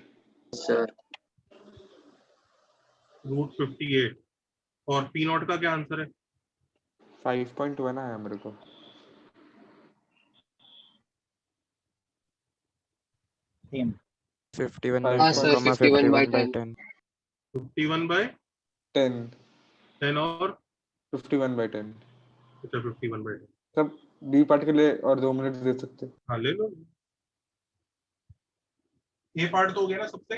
sir. Root 58 और पी नॉट का क्या आंसर है? 5.1 आया मेरे को। सेम 51 हाँ, by sir, 4, 51 by 51 by 10। 51 by 10 10 और 51 by 10। अच्छा 51 by 10। सब बी पार्ट के लिए और 2 मिनट दे सकते हैं। हाँ ले लो। ए पार्ट तो हो गया ना सबसे?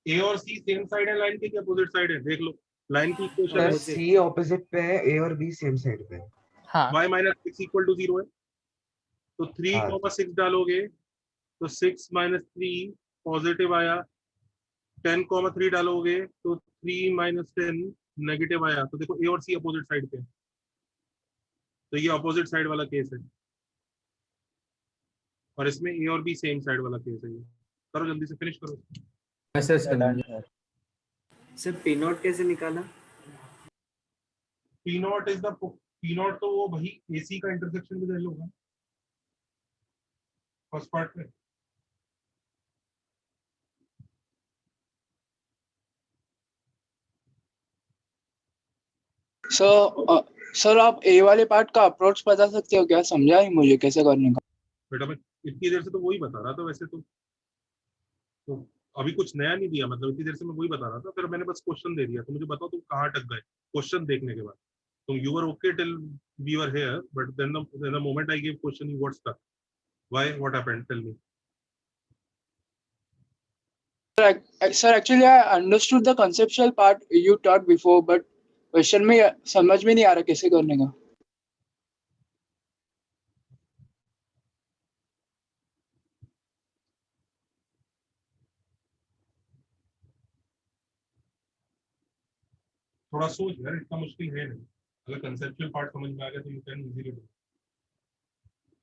ए और सी सेम साइड है लाइन के, क्या अपोजिट साइड है? देख लो लाइन की इक्वेशन है। सी ऑपोजिट पे है, ए और बी सेम साइड पे है। हाँ। y माइनस 6 इक्वल टू 0 है, तो 3,6 डालोगे तो 6 माइनस 3 पॉजिटिव आया, 10,3 डालोगे तो 3 माइनस 10 नेगेटिव आया। तो देखो ए और सी अपोजिट साइड पे है, तो ये अपोजिट साइड वाला केस है, और इसमें ए और बी सेम साइड वाला केस है। ये करो जल्दी से, फिनिश करो। सर पी नॉट कैसे निकाला? P not is the P not तो वो वही एसी का इंटरसेक्शन में ले होगा फर्स्ट पार्ट में। सर आप ए वाले पार्ट का अप्रोच बता सकते हो क्या? समझा नहीं मुझे कैसे करने का। बेटा मैं इतनी देर से तो वही बता रहा था वैसे तो अभी कुछ नया नहीं दिया, मतलब इतनी देर से मैं वही बता रहा था, फिर मैंने बस क्वेश्चन दे दिया। तो मुझे बताओ तुम कहाँ अटक गए क्वेश्चन देखने के बाद? तुम you were okay till we were here, but then the moment I give question you got stuck. Why, what happened, tell me. Sir, actually I understood the conceptual part you taught before, but question में समझ में नहीं आ रहा कैसे करने का। थोड़ा सोच यार, इतना मुश्किल है नहीं। अगर कंसेप्चुअल पार्ट समझ में आ गया तो you can easily do.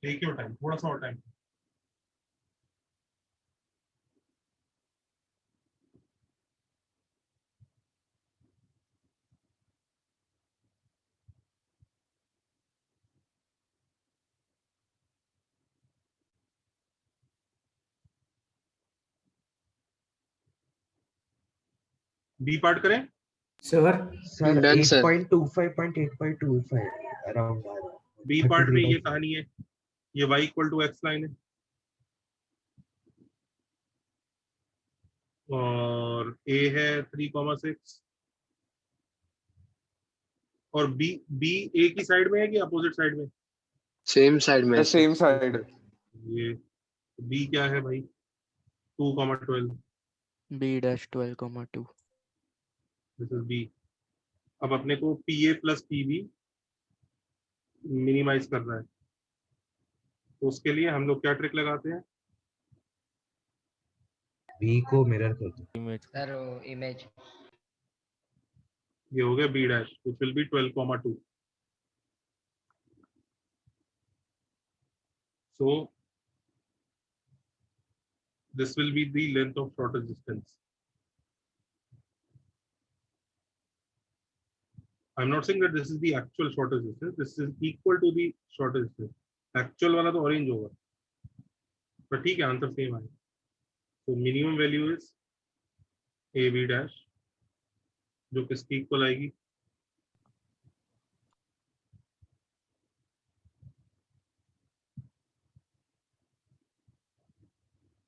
Take your time, थोड़ा सा और टाइम। बी पार्ट करें सर 8.25 अराउंड बी पार्ट में ये कहानी है, ये y equal to x line है, और a है 3,6, और b a की साइड में है कि अपोजिट साइड में? सेम साइड में। Same side. ये b क्या है भाई? 2,12। b-12,2। This is b। अब अपने को pa प्लस pb मिनिमाइज करना है, तो उसके लिए हम लोग क्या ट्रिक लगाते हैं? बी को मिरर कर दो। सर इमेज ये हो गया b dash, which will be 12,2। so this will be the length of shortest distance. I'm not saying that this is the actual shortest distance, this is equal to the shortest distance. Actual वाला तो ऑरेंज होगा, पर ठीक है आंसर सेम है। तो minimum value is A B dash, जो किसकी इक्वल आएगी?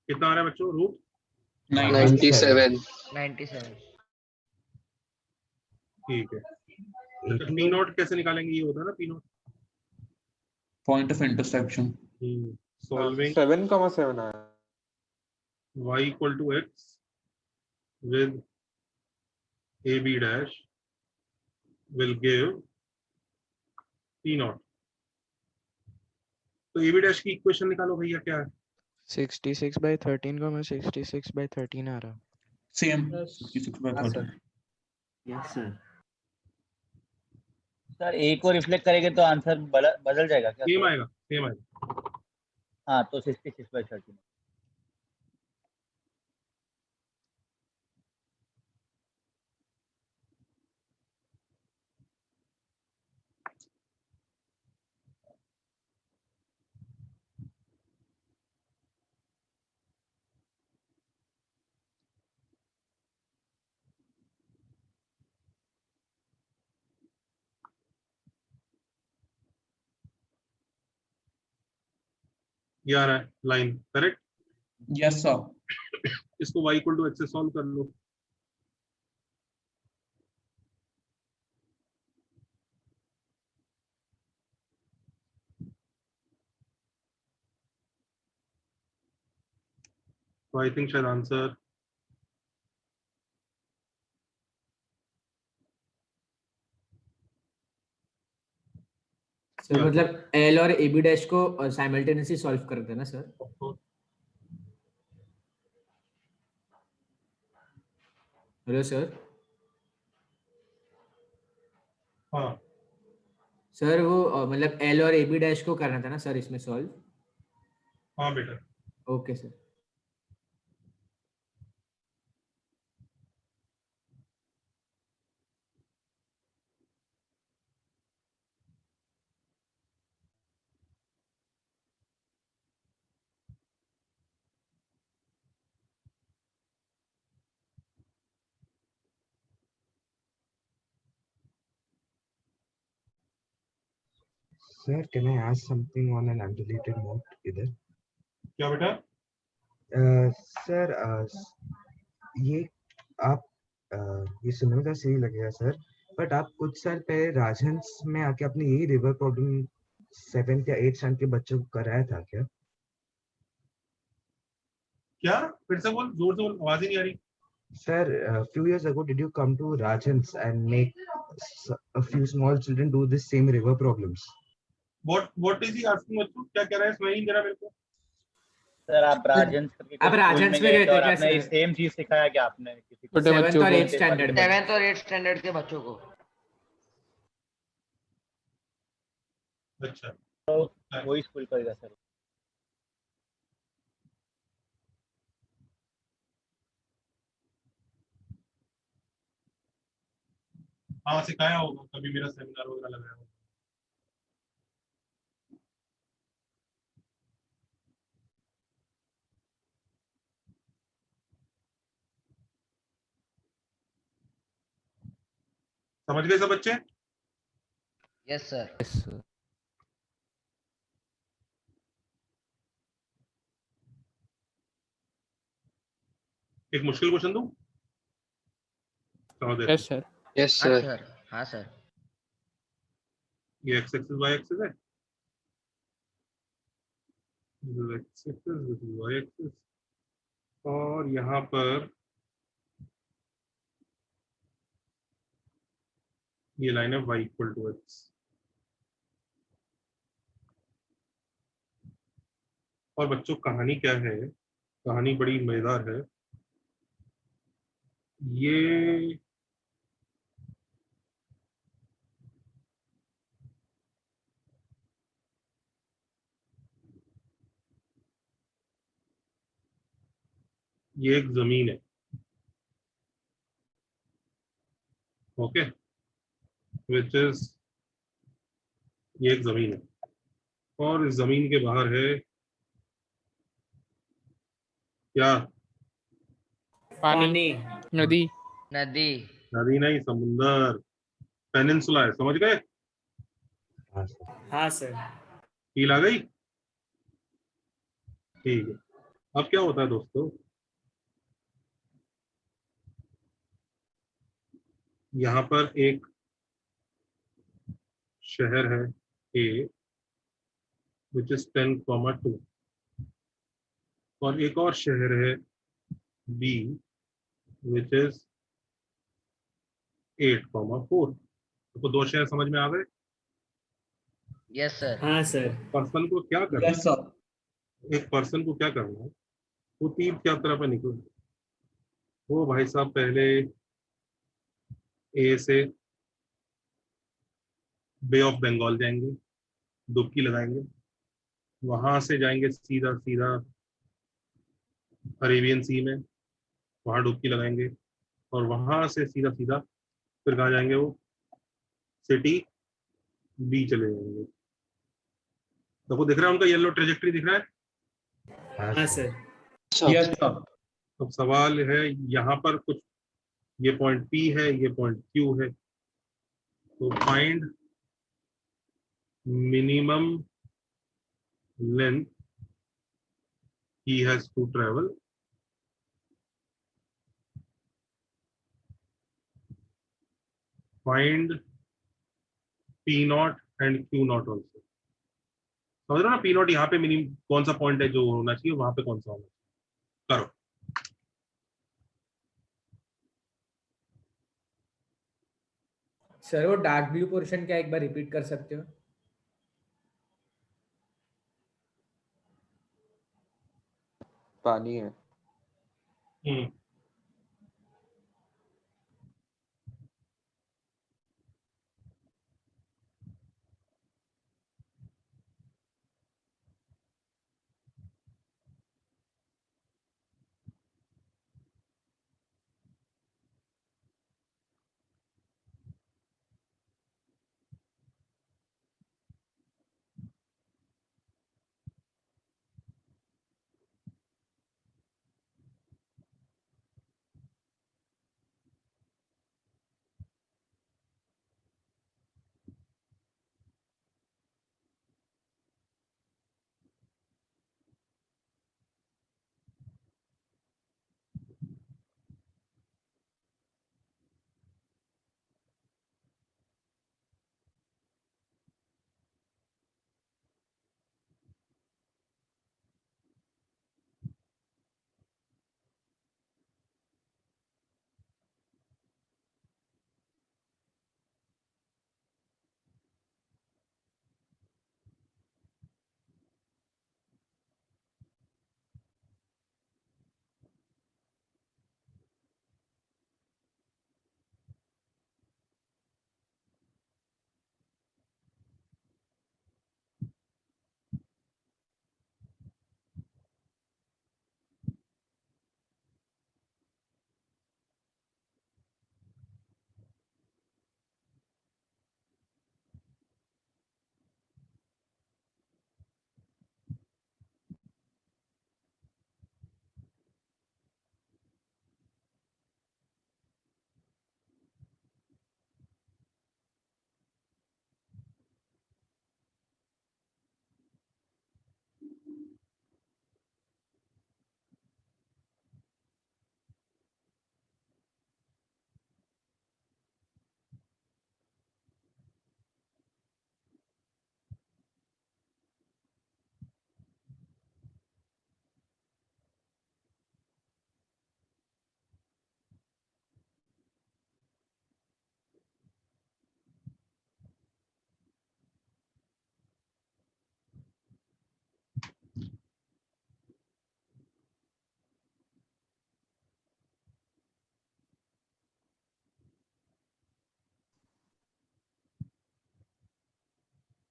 कितना आ रहा है बच्चों रूट? 97. 97. ठीक है। अच्छा पी नॉट कैसे निकालेंगे? ये होता है ना P naught, point of intersection. Solving 7,7 आया. y equal to x with ab dash will give p naught. तो ab dash की इक्वेशन निकालो भैया, क्या है? 66/13 का मैं 66/13 आ रहा. सेम 66/13. Yes sir. सर ए को रिफ्लेक्ट करेंगे तो आंसर बदल जाएगा क्या? सेम आएगा, सेम आएगा. हाँ तो 66/13. ये आ रहा है लाइन, करेक्ट? Yes sir. इसको y इक्वल टू x से सॉल्व कर लो. तो आई थिंक शायद आंसर सर मतलब एल और ए बी डैश को साइमल्टेनियसली सॉल्व करते हैं ना सर? Hello sir. हाँ सर वो मतलब एल और ए बी डैश को करना था ना सर इसमें सॉल्व? हाँ बेटा. Okay sir. Sir, can I ask something on an undeleted note इधर? क्या बेटा? सर ये आप ये सुनने में तो सही लगेगा सर, बट आप कुछ साल पहले राजहंस में आके अपनी यही रिवर प्रॉब्लम 7th या 8th स्टैंडर्ड के बच्चों को कराया था क्या? क्या? फिर से बोल, जोर से बोल, आवाज ही नहीं आ रही. Sir, a few years ago, did you come to Rajhans and make a few small children do this same river problems? What is he asking बच्चों? क्या कह रहा है? सुनाई नहीं दे रहा मेरे को. सर आप राजहंस आप राजहंस में गए थे और क्या आपने सर? सेम चीज सिखाया क्या आपने किसी को? छोटे बच्चों और को 8th स्टैंडर्ड में. 7th और 8th स्टैंडर्ड के बच्चों को. अच्छा वही स्कूल करेगा सर. हाँ सिखाया होगा, कभी मेरा सेमिनार वगैरह लगाया होगा. समझ गए सब बच्चे? Yes sir. एक मुश्किल क्वेश्चन दूं? Yes sir. यस हाँ सर. सर. हाँ सर. ये x एक्सिस y एक्सिस है, x एक्सिस y एक्सिस, और यहाँ पर ये लाइन है y इक्वल टू x. और बच्चों कहानी क्या है? कहानी बड़ी मजेदार है. ये एक जमीन है, ओके, विच इज, ये एक जमीन है और इस जमीन के बाहर है क्या? पानी. नदी. नदी. नदी नहीं, समुंदर. पेनिनसुला है, समझ गए? हाँ सर. फील आ गई? ठीक है. अब क्या होता है दोस्तों, यहाँ पर एक शहर है A which is 10,2 और एक और शहर है B which is 8,4। तो दो शहर समझ में आ गए? Yes sir. हाँ सर। पर्सन को क्या करना यस सर। है, एक पर्सन को क्या करना है, वो तीर्थ यात्रा पर निकले, वो भाई साहब पहले ए से बे ऑफ बंगाल जाएंगे, डुबकी लगाएंगे, वहां से जाएंगे सीधा सीधा अरेबियन सी में, वहां डुबकी लगाएंगे, और वहां से सीधा सीधा फिर कहाँ जाएंगे, वो सिटी बी चले जाएंगे। तो दिख रहा है उनका येलो ट्रेजेक्टरी दिख रहा है? हाँ सर। Yes sir. अब सवाल है यहाँ पर कुछ, ये पॉइंट P है, ये पॉइंट Q है, तो find minimum length he has to travel find P naught and Q naught also। समझ रहे हो ना, P naught यहाँ पे मिनिमम कौन सा पॉइंट है जो होना चाहिए, वहां पे कौन सा होना चाहिए, करो। सर वो डार्क ब्लू पोर्शन क्या एक बार रिपीट कर सकते हो? पानी है।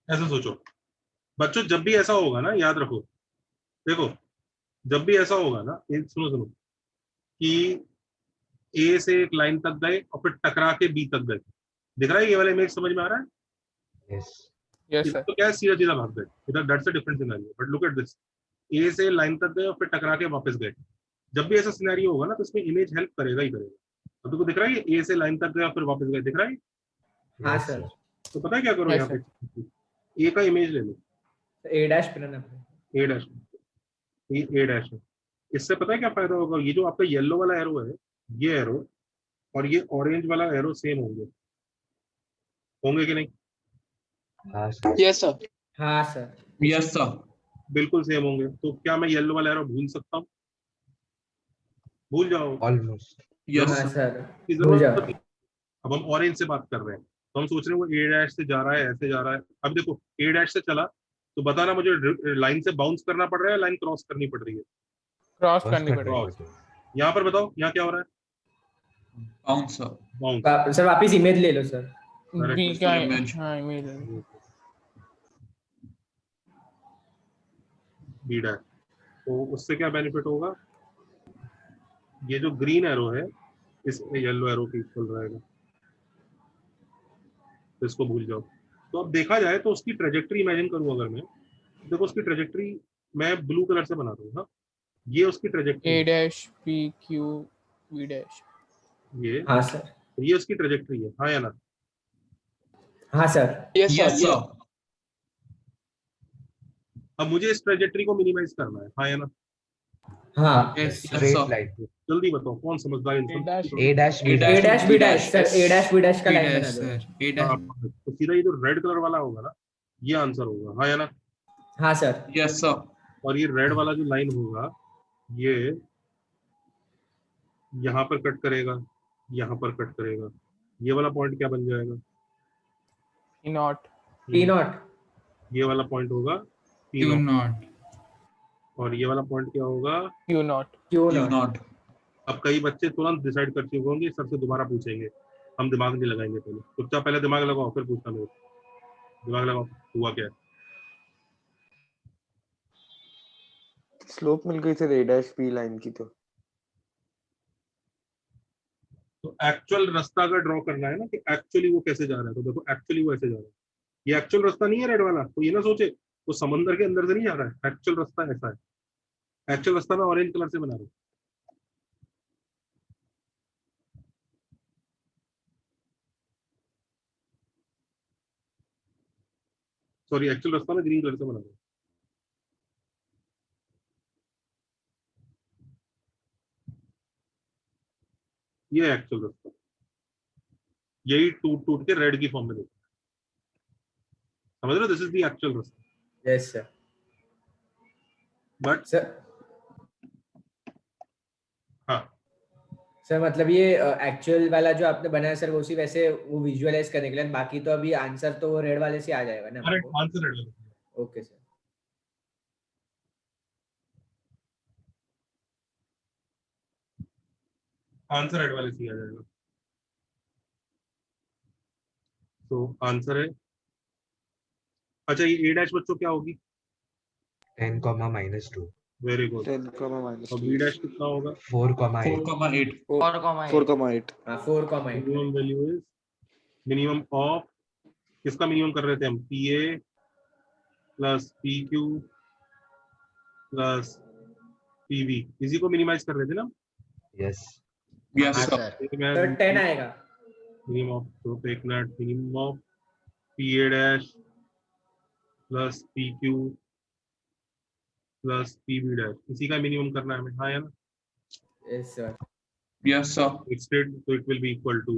ऐसा सोचो बच्चों, जब भी ऐसा होगा ना, याद रखो, देखो जब भी ऐसा होगा ना, सुनो सुनो, कि ए से एक लाइन तक गए और फिर टकरा के बी तक गए, दिख रहा है ये वाला इमेज, समझ में आ रहा है? Yes yes sir. तो क्या है, सीधा सीधा भाग गए इधर, that's a different scenario, but look at this, A से लाइन तक गए और फिर टकरा के वापस गए। जब भी ऐसा सिनेरियो होगा ना, तो इसमें इमेज हेल्प करेगा ही करेगा। अब तुमको दिख रहा है ये ए से लाइन तक गया फिर वापस गए, दिख रहा है? हाँ सर। तो पता है क्या करो, Yes, यहाँ पे ए का इमेज ले लो, ए डैश प्लान ए डैश, ये ए डैश है, इससे पता है क्या फायदा होगा, ये जो आपका येलो वाला एरो है, ये एरो और ये ऑरेंज वाला एरो सेम होंगे, होंगे कि नहीं? हाँ सर। Yes sir. हाँ सर। Yes sir. बिल्कुल सेम होंगे, तो क्या मैं येलो वाला एरो भूल सकता हूँ? भूल जाओ। ऑलमोस्ट। यस हाँ सर की भूल जरूरत जाओ। नहीं। अब हम ऑरेंज से बात कर रहे हैं, तो हम सोच रहे हैं वो ए डैश से जा रहा है, ऐसे जा रहा है। अब देखो ए डैश से चला तो बताना मुझे लाइन से बाउंस करना पड़ रहा है, लाइन क्रॉस करनी पड़ रही है? क्रॉस बस करनी कर पड़ेगी। रहे हो। यहाँ पर बताओ यहाँ क्या हो रहा है? Bounce bounce. सर वापिस इमेज ले लो सर। बी का image. हाँ इमेज बी डैश, तो उससे क्या बेनिफिट होगा? ये जो ग्रीन एरो है इस येलो एरो के इक्वल रहेगा, तो इसको भूल जाओ। तो अब देखा जाए तो उसकी ट्रेजेक्टरी इमेजिन करूं अगर मैं, देखो उसकी ट्रेजेक्टरी मैं ब्लू कलर से बना दूंगा। ये उसकी ट्रेजेक्टरी ए है, dash P Q V dash. ये हाँ सर। ये उसकी ट्रेजेक्टरी है, हाँ या ना? हाँ sir. Yes yes sir. Sir. अब मुझे इस ट्रेजेक्टरी को मिनिमाइज करना है, हाँ या ना? हाँ यस स्ट्रेट सर। लाइन। जल्दी बताओ कौन समझदार ए इंसान? Dash A dash B A dash. Dash B dash sir, A dash B dash का लाइन बना दो। सर ए हाँ, डैश। तो सीधा ये जो रेड कलर वाला होगा ना, ये आंसर होगा, हाँ या ना? हाँ सर। Yes sir. और ये रेड वाला जो लाइन होगा, ये यहाँ पर कट करेगा, यहाँ पर कट करेगा, ये वाला पॉइंट क्या बन जाएगा? ई नॉट। P naught. ये वाला पॉइंट होगा पी क्यू नॉट, नॉट। और ये वाला पॉइंट क्या होगा? Q not. Q Q not. Not. अब कई बच्चे तुरंत डिसाइड कर चुके होंगे, सर से दोबारा पूछेंगे, हम दिमाग नहीं लगाएंगे, पहले चुपचाप पहले दिमाग लगाओ फिर पूछना मेरे को। दिमाग लगाओ, हुआ क्या है? स्लोप मिल गई थी ए डैश बी लाइन की तो। तो एक्चुअल रास्ता अगर ड्रॉ करना है ना कि एक्चुअली वो कैसे जा रहा है, तो देखो एक्चुअली वो ऐसे जा रहा है। ये एक्चुअल रास्ता नहीं है रेड वाला, तो ये ना सोचे वो समंदर के अंदर से नहीं जा रहा है, एक्चुअल रास्ता ऐसा है। एक्चुअल रास्ता मैं ऑरेंज कलर से बना रहा हूँ। सॉरी, एक्चुअल रास्ता मैं ग्रीन कलर से बना रहा हूँ। ये एक्चुअल रास्ता, यही टूट टूट के रेड की फॉर्म में देखो, समझ रहे हो? दिस इज द एक्चुअल रास्ता। Yes sir. बट सर हाँ, सर मतलब ये एक्चुअल वाला जो आपने बनाया सर, वो उसी वैसे वो विजुअलाइज करने के लिए, बाकी तो अभी आंसर तो वो रेड वाले से आ जाएगा ना करेक्ट हमको। आंसर रेड वाला। Okay sir. आंसर रेड वाले से ही आ जाएगा। तो आंसर है, अच्छा ये ए डैश बच्चों क्या होगी? 10, -2। Very good. 10, और बी डैश कितना होगा? 4, 4,8। 4,8। हाँ 4,8। Minimum value is minimum of, किसका मिनिमम कर रहे थे हम? P A plus P Q plus P B, इसी को मिनिमाइज कर रहे थे ना? यस। यस हाँ सर। सर। सर 10 आएगा। मिनिमम ऑफ, तो take net minimum of P A dash plus P Q plus P B dash, इसी का मिनिमम करना है हमें, हाँ या ना? Yes sir. Yes sir. It straight, तो it will be equal to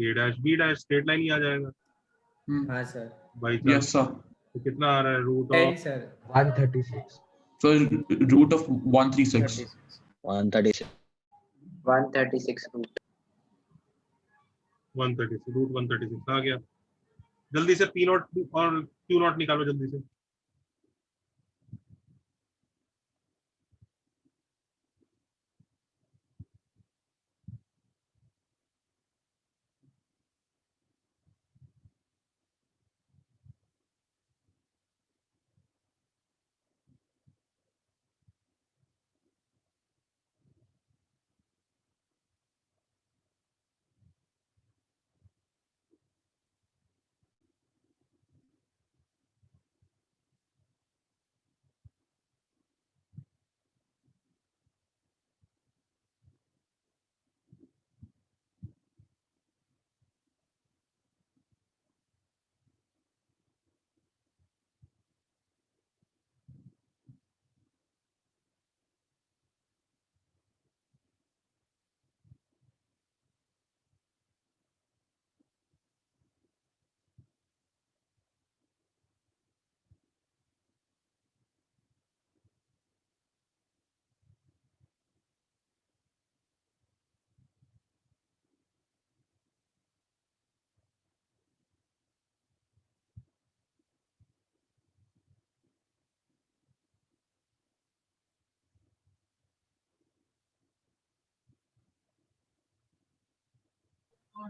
A dash B dash, straight line ही आ जाएगा हाँ sir. By yes chance. Sir. तो कितना आ रहा है? Root 10 of sir. 136। So root of 136. 136 136 root। 136, root 136 आ गया। जल्दी से पी नॉट और क्यू नॉट निकालो जल्दी से।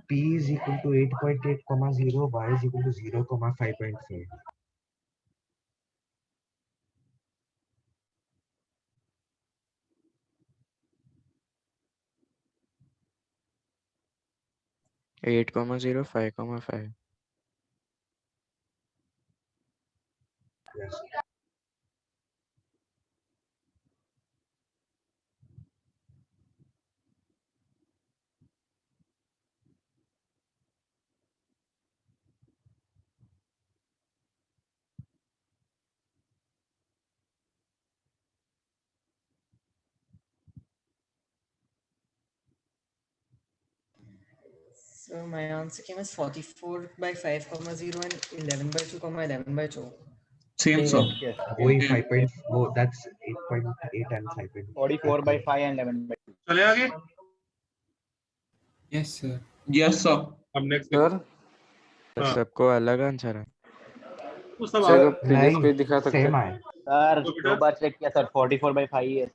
P is equal to 8.8 comma 0, y is equal to 0 comma 5.5. Eight comma zero 5,5. Yes. So my answer came as 44 by 5 comma 0 and 11 by 2 comma 11 by 2. Same, sir. Yes. वही 5.4, that's 8.8 and 5.8. 44 by 5 and 11 by 2. चले आगे। Yes, sir. Yes, sir. अब नेक्स्ट सर तो सबको अलग आंसर है. वो सब सर आप प्रीवियस पेज दिखा सकते सेम हैं आए. सर तो बेटा 2 बार चेक किया सर 44 by 5 है।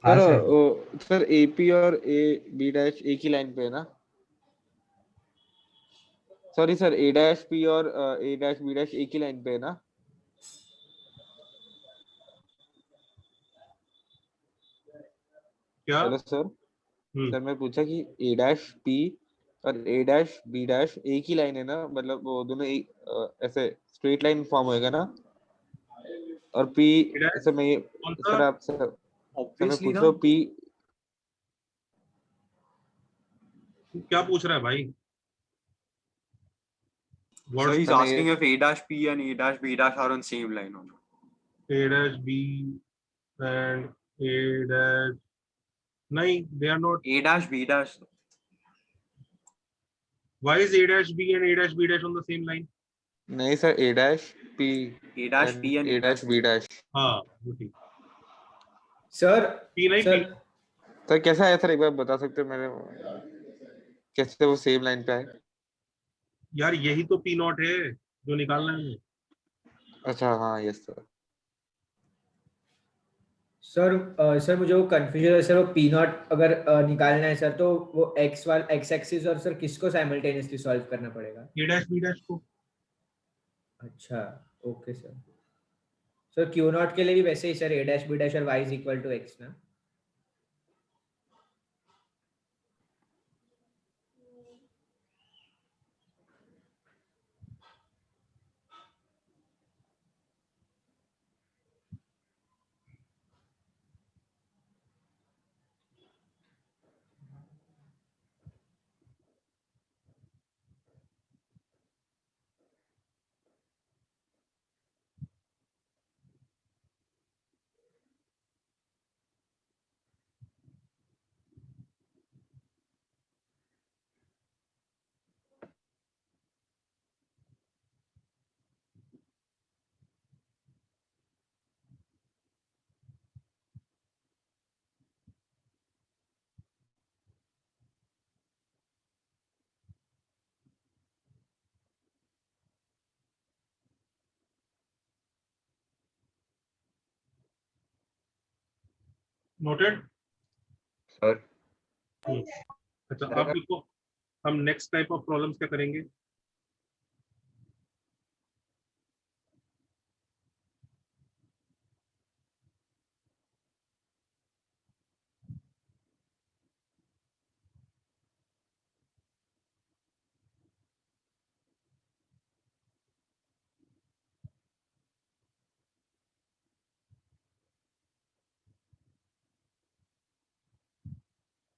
हाँ सर सर. वो सर AP और AB डैश एक ही लाइन पे है ना? Sorry sir A dash P और A डैश B डैश एक ही लाइन पे है ना? क्या? हेलो सर, सर मैं पूछा कि A डैश P और A डैश B डैश एक ही लाइन है ना? मतलब वो दोनों एक ऐसे स्ट्रेट लाइन फॉर्म होएगा ना? और P सर मैं सर आप सर मैं पूछ रहा हूँ P क्या पूछ रहा है भाई? So he's सर मैं asking if A dash P and A dash B dash are on same line or not. A dash B and A dash, नहीं, they are not. A dash B dash. Why is A dash B and A dash B dash on the same line? नहीं sir A dash P A dash P and A dash B dash. हाँ वो ठीक. सर P नहीं सर P. सर कैसा आया सर, एक बार बता सकते हो मेरे कैसे वो सेम लाइन पे आए? यार यही तो P नॉट है जो निकालना है. अच्छा हाँ यस सर. सर मुझे वो कंफ्यूजन है सर, वो पी नॉट अगर निकालना है सर तो वो एक्स एक्सिस और सर किसको साइमल्टेनियसली सॉल्व करना पड़ेगा? A dash B dash को. अच्छा okay sir. Sir Q naught के लिए भी वैसे ही sir A dash B dash और y is equal to x ना? Noted sir. अच्छा अब देखो हम नेक्स्ट टाइप ऑफ प्रॉब्लम्स क्या करेंगे.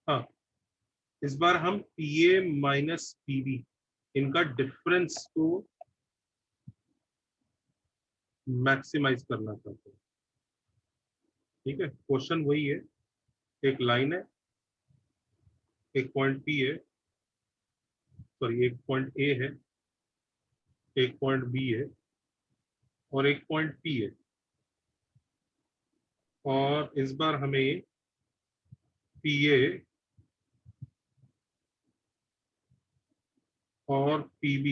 हाँ इस बार हम PA माइनस PB इनका डिफरेंस को मैक्सिमाइज करना चाहते हैं. ठीक है, क्वेश्चन वही है. एक लाइन है, एक पॉइंट P है, सॉरी एक पॉइंट A है, एक पॉइंट B है और एक पॉइंट P है. और इस बार हमें PA और PB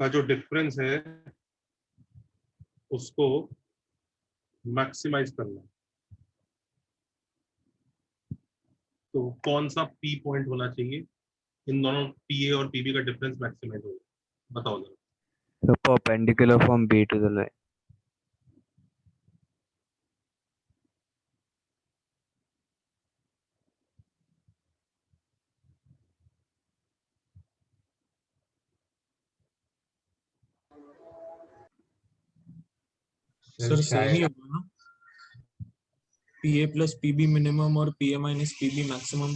का जो डिफरेंस है उसको मैक्सिमाइज करना है। तो कौन सा पी पॉइंट होना चाहिए इन दोनों पी ए और पीबी का डिफरेंस मैक्सिमाइज होगा, बताओ जरा। So perpendicular from B to the line. Sir same ही होगा ना, P A plus PB minimum और P A minus PB maximum.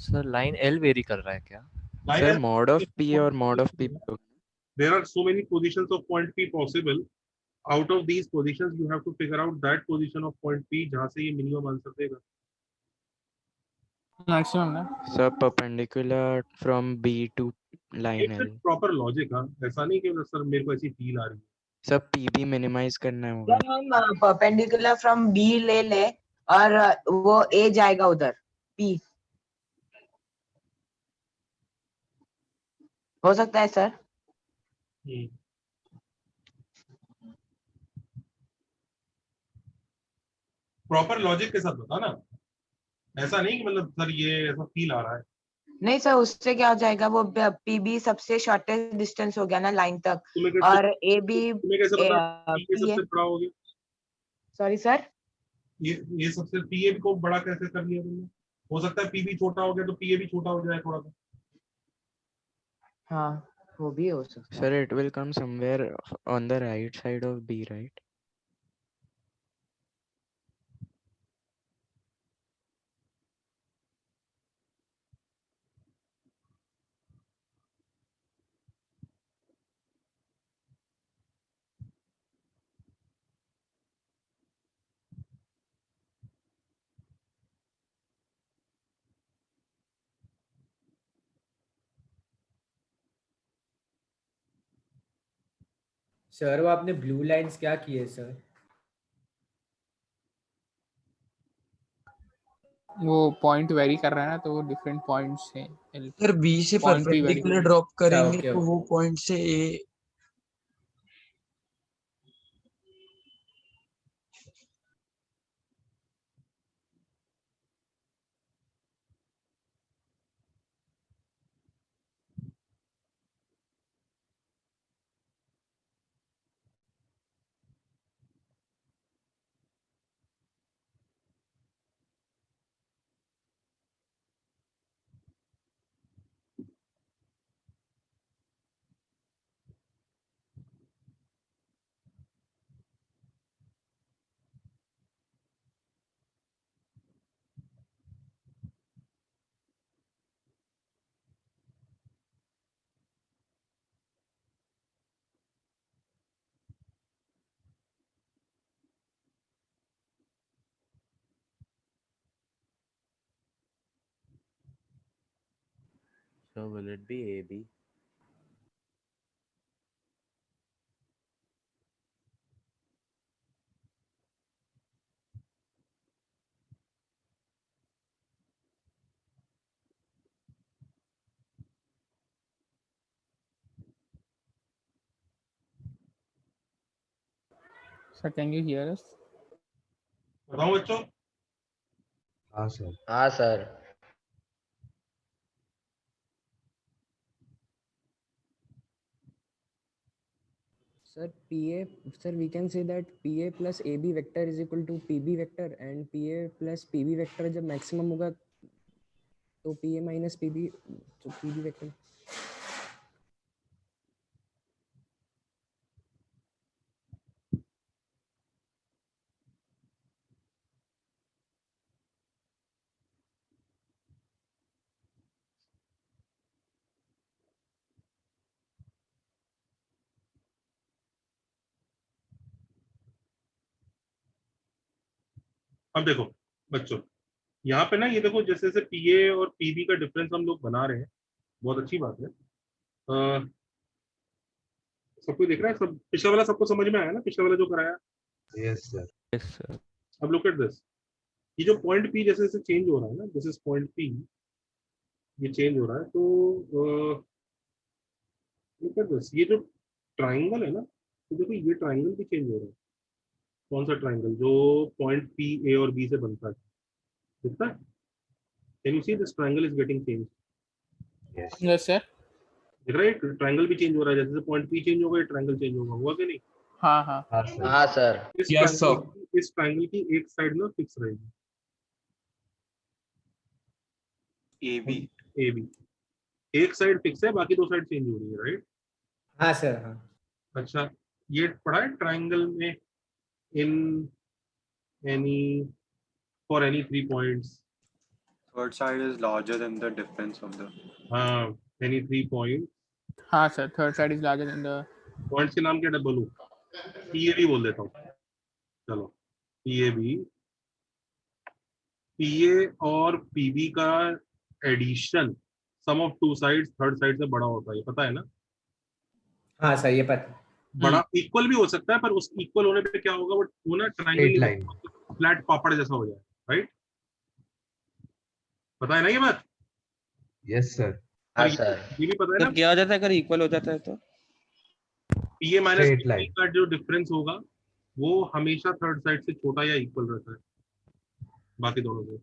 Sir line L vary कर रहा है क्या? सर mod of P और mod of P There are so many positions of point P possible. Out of these positions, you have to figure out that position of point P जहाँ से ये minimum आंसर देगा। मैक्सिमम ना sir perpendicular from B to line L। Proper logic, हाँ, ऐसा नहीं कि सर मेरे को ऐसी फील आ रही है। सर पीबी मिनिमाइज करना होगा। जब हम परपेंडिकुलर फ्रॉम बी ले ले और वो ए जाएगा उधर पी, हो सकता है सर। प्रॉपर लॉजिक के साथ बता ना, ऐसा नहीं कि मतलब सर ये ऐसा फील आ रहा है। नहीं सर, उससे क्या हो जाएगा, वो पीबी सबसे शॉर्टेस्ट डिस्टेंस हो गया ना लाइन तक, और ए बी तुम्हें कैसे पता पी सबसे बड़ा हो गया? सॉरी सर, ये सबसे पीए को बड़ा कैसे कर लिया तुमने? हो सकता है पीबी छोटा हो गया तो पीए भी छोटा हो जाए थोड़ा सा। हाँ वो भी हो सकता है। Sir it will come somewhere on the right side of B, right? Sir वो आपने ब्लू लाइंस क्या किए सर? वो पॉइंट वेरी कर रहा है ना, तो वो डिफरेंट पॉइंट्स हैं। सर बी से Point भी vary परपेंडिकुलर करेगा। ड्रॉप करेंगे ओके, तो ओके। वो पॉइंट से ए So will it be AB? Sir, can you hear us? बताओ बच्चों। हाँ सर। हाँ sir. Sir, PA, sir, we can say that PA plus AB vector is equal to PB vector, and PA plus PB vector जब maximum होगा तो PA minus PB तो PB vector। अब देखो बच्चों, यहाँ पे ना ये देखो जैसे जैसे पीए और पीबी का डिफरेंस हम लोग बना रहे हैं, बहुत अच्छी बात है। सब कोई देख रहा है, सब पिछला वाला सबको समझ में आया ना, पिछला वाला जो कराया? Yes sir. अब लुक एट दिस, ये जो पॉइंट पी जैसे जैसे चेंज हो रहा है ना, दिस इज पॉइंट पी, ये चेंज हो रहा है, तो लुक एट दिस, ये जो ट्राइंगल है ना, तो देखो ये ट्राइंगल भी चेंज हो रहा है। कौन सा ट्राइंगल? जो पॉइंट पी ए और बी से बनता है, दिखता है? Can you see this triangle is getting change? Yes sir. दिख रहा है? ट्राइंगल भी चेंज हो रहा है, जैसे पॉइंट पी चेंज होगा, ट्राइंगल चेंज होगा, हुआ कि नहीं? हाँ हाँ हाँ सर। इस ट्राइंगल की एक साइड ना फिक्स रहेगी, ए बी, ए बी एक साइड फिक्स है, बाकी दो साइड चेंज हो रही है, राइट? हाँ सर हाँ। अच्छा, ये पढ़ा है ट्राइंगल में, in any for any 3 points, third side is larger than the difference of the हाँ, एनी 3 पॉइंट, हाँ sir, third side is larger than the points के नाम क्या? डबल पी ए बी बोल देता हूँ, चलो P A B, P A और पी बी का addition sum of two sides third side से बड़ा होता है, ये पता है ना? हाँ सर ये पता है। बड़ा इक्वल भी हो सकता है, पर उस इक्वल होने पे क्या होगा, वो ना Straight line. ट्राइंगल फ्लैट पापड़ जैसा हो जाए, राइट? पता है ना ये बात? Yes sir. हाँ सर। ये भी पता है ना, क्या हो जाता है अगर इक्वल हो जाता है तो? P A minus Straight line. का जो डिफरेंस होगा वो हमेशा थर्ड साइड से छोटा या इक्वल रहता है बाकी दोनों से।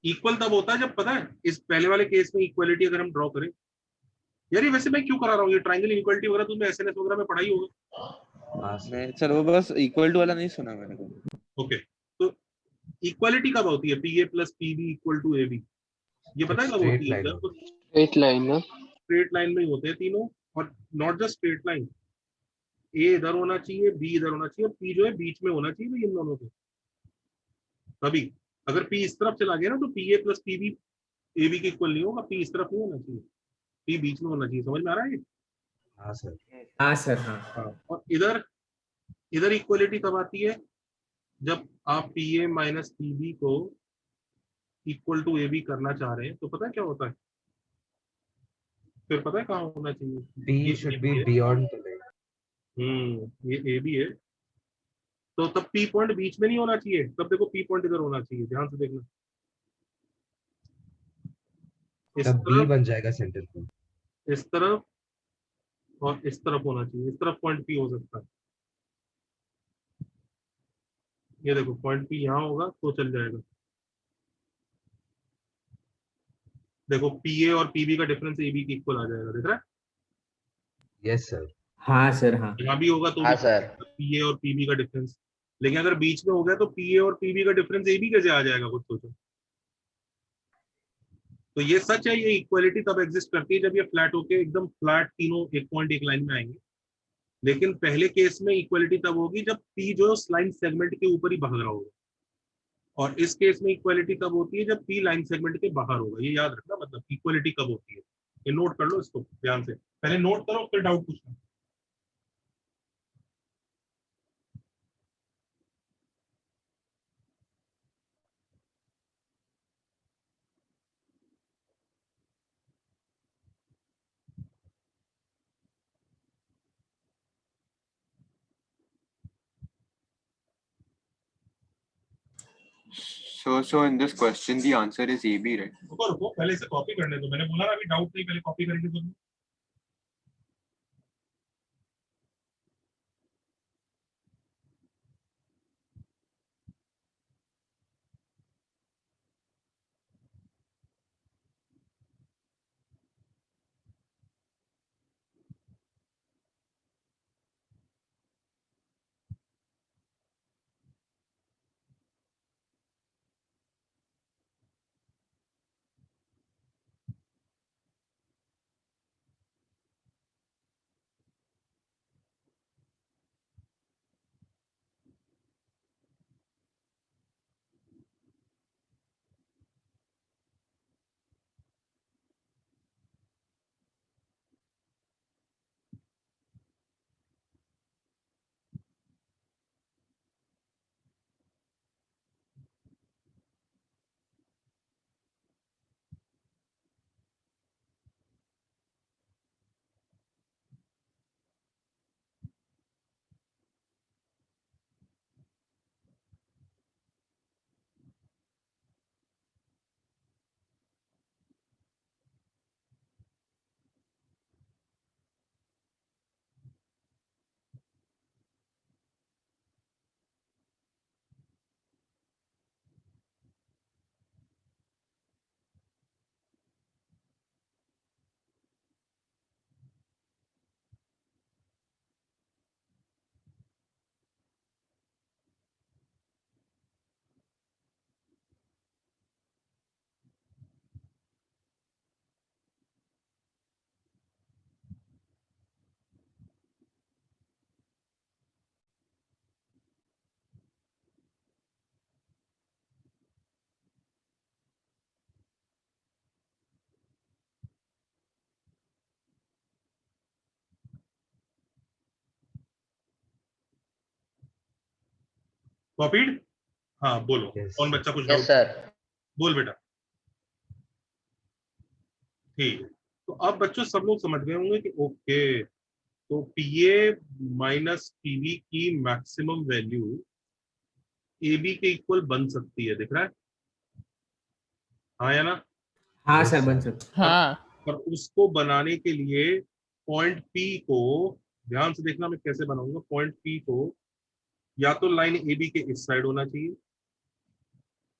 इक्वल तब होता है जब, पता है, इस पहले वाले केस में इक्वलिटी अगर हम ड्रॉ करें, यार ये वैसे मैं क्यों करा रहा हूँ, ये ट्राइंगल इक्वलिटी वगैरह तुमने एसएनएस वगैरह में पढ़ाई होगा। मैं सर वो बस इक्वल टू वाला नहीं सुना मैंने को। ओके, तो इक्वालिटी कब होती है? P A plus P B equal to A B, ये पता है कब Straight होती है? line जब स्ट्रेट लाइन ना। स्ट्रेट लाइन में ही होते हैं तीनों, और not just straight line, A इधर होना चाहिए, बी इधर होना चाहिए, और पी जो है बीच में होना चाहिए इन दोनों के। तभी अगर पी इस तरफ चला गया ना, तो P A plus P B A B के इक्वल नहीं होगा, पी इस तरफ नहीं होना चाहिए, पी बीच में होना चाहिए। समझ में आ रहा है ये? हाँ सर। हाँ सर हाँ। हाँ, और इधर इधर इक्वलिटी तब आती है जब आप P A minus P B को इक्वल टू ए बी करना चाह रहे हैं, तो पता है क्या होता है फिर? पता है कहाँ होना चाहिए? B should be beyond the line. ये ए बी है, तो तब पी पॉइंट बीच में नहीं होना चाहिए, तब देखो पी पॉइंट इधर होना चाहिए, ध्यान से देखना। इस तब B तरफ, बन जाएगा सेंटर पॉइंट। इस तरफ और इस तरफ होना चाहिए, इस तरफ पॉइंट पी हो सकता है। ये देखो पॉइंट पी यहाँ होगा तो चल जाएगा। देखो पी ए और पी बी का डिफरेंस ए बी के इक्वल आ जाएगा, देख रहा है? Yes sir. हाँ सर हाँ। यहाँ भी होगा तो हाँ भी सर। पी ए और पी बी का डिफरेंस, लेकिन अगर बीच में हो गया तो पी ए और पी बी का डिफरेंस ए बी कैसे आ जाएगा, खुद सोचो। तो ये सच है, ये इक्वालिटी तब एग्जिस्ट करती है जब ये फ्लैट होके एकदम फ्लैट तीनों एक पॉइंट एक लाइन में आएंगे। लेकिन पहले केस में इक्वालिटी तब होगी जब पी जो लाइन सेगमेंट के ऊपर ही भाग रहा होगा, और इस केस में इक्वालिटी तब होती है जब पी लाइन सेगमेंट के बाहर होगा। ये याद रखना, मतलब इक्वालिटी कब होती है, ये नोट कर लो इसको ध्यान से, पहले नोट करो फिर डाउट पूछना। So in this question the answer is AB, right? रुको रुको, पहले से कॉपी करने दो, मैंने बोला ना अभी डाउट नहीं, पहले कॉपी करेंगे तो। कॉपीड? हाँ बोलो, कौन बच्चा कुछ यस डाउट? सर। बोल बेटा। ठीक है, तो अब बच्चों सब लोग समझ गए होंगे कि ओके, तो पीए माइनस पीबी की मैक्सिमम वैल्यू एबी के इक्वल बन सकती है, दिख रहा है? हाँ या ना? हाँ सर, बन सकता। हाँ पर उसको बनाने के लिए पॉइंट पी को ध्यान से देखना, मैं कैसे बनाऊंगा। पॉइंट पी को या तो लाइन एबी के इस साइड होना चाहिए,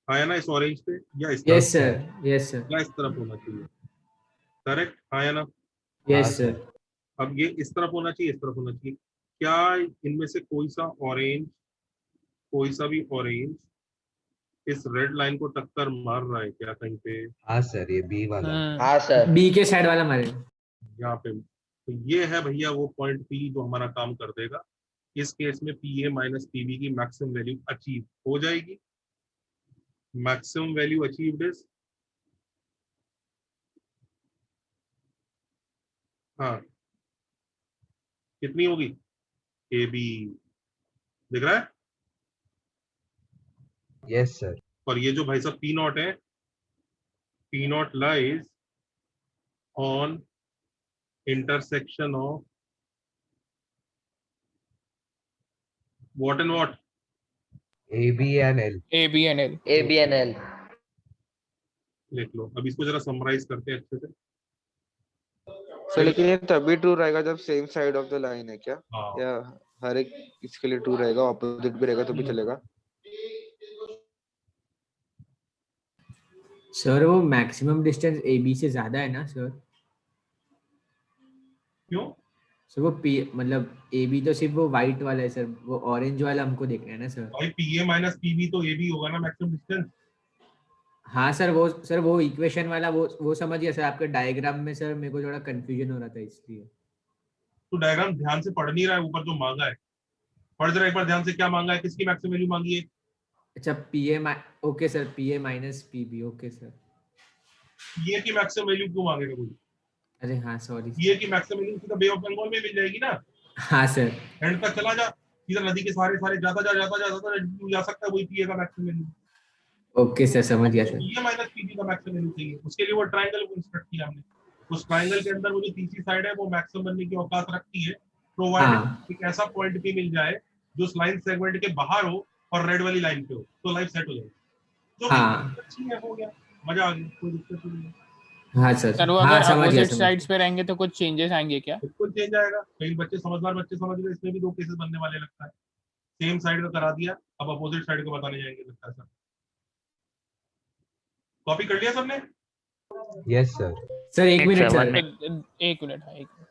हाँ या ना, इस ऑरेंज पे, या इस तरफ, यस सर, यस सर, या इस तरफ होना चाहिए। करेक्ट, हाँ या ना? Yes sir. अब ये इस तरफ होना चाहिए, इस तरफ होना चाहिए। क्या इनमें से कोई सा ऑरेंज, कोई सा भी ऑरेंज इस रेड लाइन को टक्कर मार रहा है क्या कहीं पे? हाँ सर, ये बी वाला। हाँ सर। बी के साइड वाला मारे। यहाँ पे तो ये है भैया वो पॉइंट पी जो हमारा काम कर देगा। इस केस में पी ए माइनस पीबी की मैक्सिमम वैल्यू अचीव हो जाएगी। मैक्सिमम वैल्यू अचीव्ड इज, हाँ कितनी होगी? ए बी, दिख रहा है? Yes sir. और ये जो भाई साहब पी नॉट है, P naught lies on intersection of what and what? A B and L. A B and L. A B and L लिख लो। अब इसको जरा समराइज करते हैं अच्छे से। सर लेकिन ये तभी ट्रू रहेगा जब same side of the line है क्या? हाँ। या हर एक इसके लिए ट्रू रहेगा, ऑपोजिट भी रहेगा तो भी चलेगा? सर वो मैक्सिमम डिस्टेंस ए बी से ज्यादा है ना सर? क्यों? सर वो पी मतलब ए बी तो सिर्फ वो व्हाइट वाला है सर, वो ऑरेंज वाला हमको देखना है ना सर। भाई पी ए माइनस पीबी तो ए बी होगा ना मैक्सिमम डिस्टेंस। हाँ सर, वो इक्वेशन वाला वो समझ गया सर। आपके डायग्राम में सर मेरे को थोड़ा कंफ्यूजन हो रहा था इसलिए। तो डायग्राम ध्यान से पढ़ नहीं रहा है, ऊपर जो मांगा है पढ़ जरा एक बार ध्यान से। क्या मांगा है, किसकी मैक्सिमम वैल्यू मांगी है? अच्छा P A okay sir, P A minus P B, okay sir. PA की मैक्सिमम वैल्यू क्यों मांगेगा कोई? अरे हाँ सॉरी। पीए की मैक्सिमम वैल्यू सीधा बे ऑफ बंगाल में मिल जाएगी ना। हाँ सर। एंड तक चला जा, सीधा नदी के सारे जाता जा सकता है, वही पीए का मैक्सिमम वैल्यू। ओके सर, समझ गया सर। पीए माइनस पीबी का मैक्सिमम वैल्यू चाहिए, उसके लिए वो ट्रायंगल कंस्ट्रक्ट किया हमने। उस ट्रायंगल के अंदर वो जो तीसरी साइड है वो मैक्सिमम बनने की औकात रखती है, प्रोवाइडेड एक ऐसा पॉइंट भी मिल जाए जो उस लाइन सेगमेंट के बाहर हो और रेड वाली लाइन पे हो, तो लाइफ सेट हो जाएगी। जो अच्छी है, हो गया, मजा आ गया, कोई दिक्कत नहीं है। हाँ सर। सर वो हाँ, अगर समझ गया, अपोजिट समझ साइड्स पे रहेंगे तो कुछ चेंजेस आएंगे क्या? बिल्कुल चेंज आएगा। कई बच्चे समझदार बच्चे समझ गए, इसमें भी दो केसेस बनने वाले लगता है। सेम साइड का करा दिया, अब अपोजिट साइड को बताने जाएंगे लगता है। सर कॉपी कर लिया सबने? Yes sir. सर एक मिनट सर। एक मिनट, हाँ एक मिनट।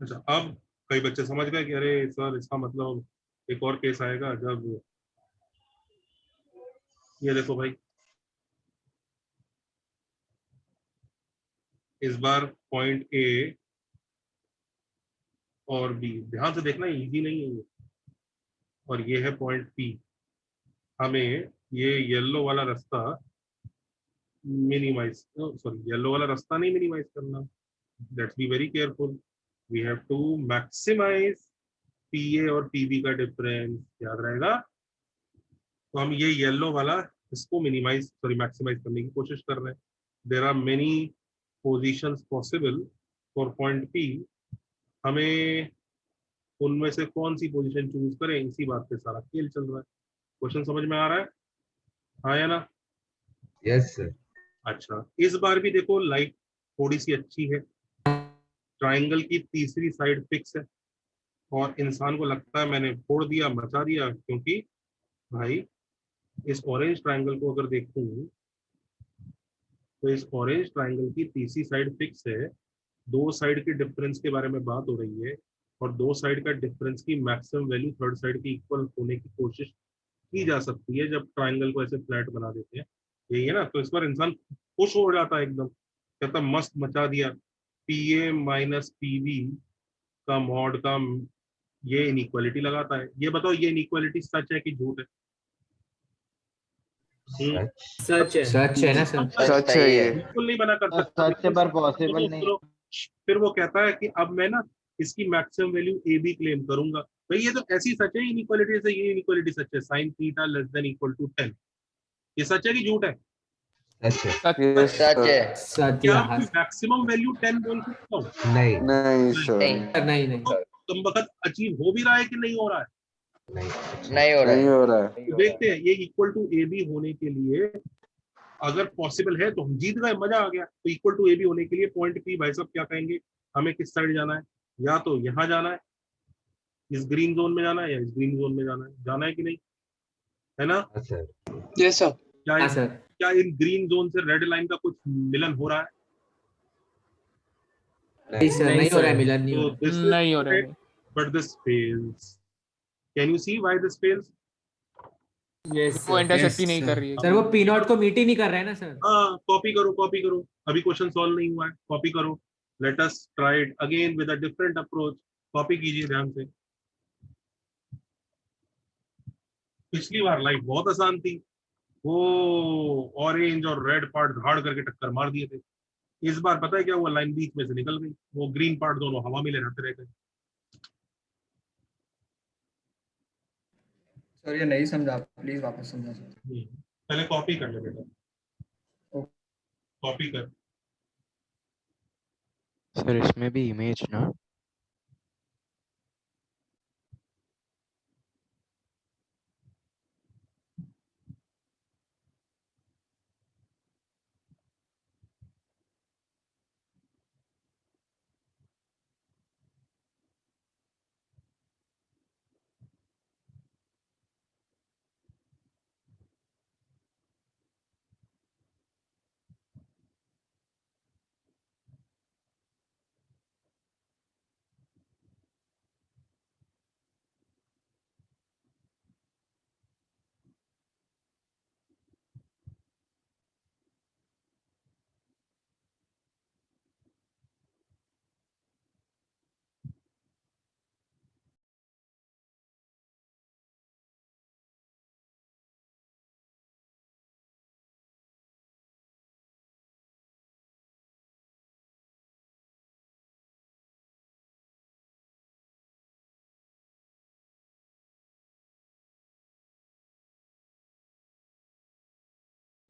अच्छा, अब कई बच्चे समझ गए कि अरे सर इसका मतलब एक और केस आएगा जब, ये देखो भाई, इस बार पॉइंट ए और बी, ध्यान से देखना, इजी नहीं है ये, और ये है पॉइंट पी। हमें ये येलो वाला रास्ता मिनिमाइज, सॉरी येलो वाला रास्ता नहीं मिनिमाइज करना, let's be very careful. We have to maximize PA और पीबी का डिफरेंस, याद रहेगा। तो हम ये येलो वाला इसको मिनिमाइज सॉरी मैक्सिमाइज करने की कोशिश कर रहे हैं। There are many positions possible for point P. हमें उनमें से कौन सी पोजीशन चूज करें, इसी बात पे सारा खेल चल रहा है। क्वेश्चन समझ में आ रहा है? हाँ या ना? Yes sir. अच्छा, इस बार भी देखो लाइट थोड़ी सी अच्छी है, ट्राइंगल की तीसरी साइड फिक्स है, और इंसान को लगता है मैंने फोड़ दिया, मचा दिया, क्योंकि भाई इस ऑरेंज ट्राइंगल को अगर देखूं तो इस ऑरेंज ट्राइंगल की तीसरी साइड फिक्स है, दो साइड के डिफरेंस के बारे में बात हो रही है, और दो साइड का डिफरेंस की मैक्सिमम वैल्यू थर्ड साइड की इक्वल होने की कोशिश की जा सकती है जब ट्राइंगल को ऐसे फ्लैट बना देते हैं। यही है ना? तो इस बार इंसान खुश हो जाता है एकदम, कहता मस्त मचा दिया, पी ए माइनस पीबी का मॉड का ये इनइक्वालिटी लगाता है। ये बताओ ये इनइक्वालिटी सच है कि झूठ है? सच है ना सर? सच है ये। बिल्कुल नहीं बना कर सकता। सच है पर पॉसिबल नहीं। सुनो, फिर वो कहता है कि अब मैं ना इसकी maximum value A B claim करूंगा। भाई ये तो ऐसी सच है इनइक्वालिटी से, ये इनइक्वालिटी सच है, sine theta less than equal to 10। ये सच है कि झूठ है? सच है। क्या मैक्सिमम वैल्यू 10 बोल सकता हूँ? नहीं नहीं सर, नहीं तुम वक्त अचीव हो भी रहा है कि नहीं हो रहा है? नहीं हो रहा नहीं है। हो रहा है। तो देखते हैं, ये इक्वल टू ए बी होने के लिए अगर पॉसिबल है तो हम जीत गए, मजा आ गया। तो इक्वल टू ए बी होने के लिए पॉइंट पी भाई साहब क्या कहेंगे, हमें किस साइड जाना है? या तो यहाँ जाना है, इस ग्रीन जोन में जाना है, या इस ग्रीन जोन में जाना है कि नहीं, है ना? Yes sir. क्या इन ग्रीन जोन से रेड लाइन का कुछ मिलन हो रहा है? नहीं सर, नहीं हो रहा है मिलन, नहीं हो रहा है। नहीं हो रहा है। But this fails. Can you see why this fails? वो इंटरसेक्ट नहीं कर रही है। सर वो पी नॉट को मीट ही नहीं कर रहा है ना सर। हाँ, कॉपी करो। अभी क्वेश्चन सॉल्व नहीं हुआ है, कॉपी करो। Let us try it again with a different approach. Copy कीजिए ध्यान से। पिछली बार लाइफ बहुत आसान थी, वो ऑरेंज और रेड पार्ट धाड़ करके टक्कर मार दिए थे। इस बार पता है क्या हुआ, लाइन बीच में से निकल गई, वो ग्रीन पार्ट दोनों हवा में लहराते रह गए। सर ये नहीं समझा, प्लीज वापस समझा सर। पहले कॉपी कर ले बेटा, कॉपी कर। सर इसमें भी इमेज ना?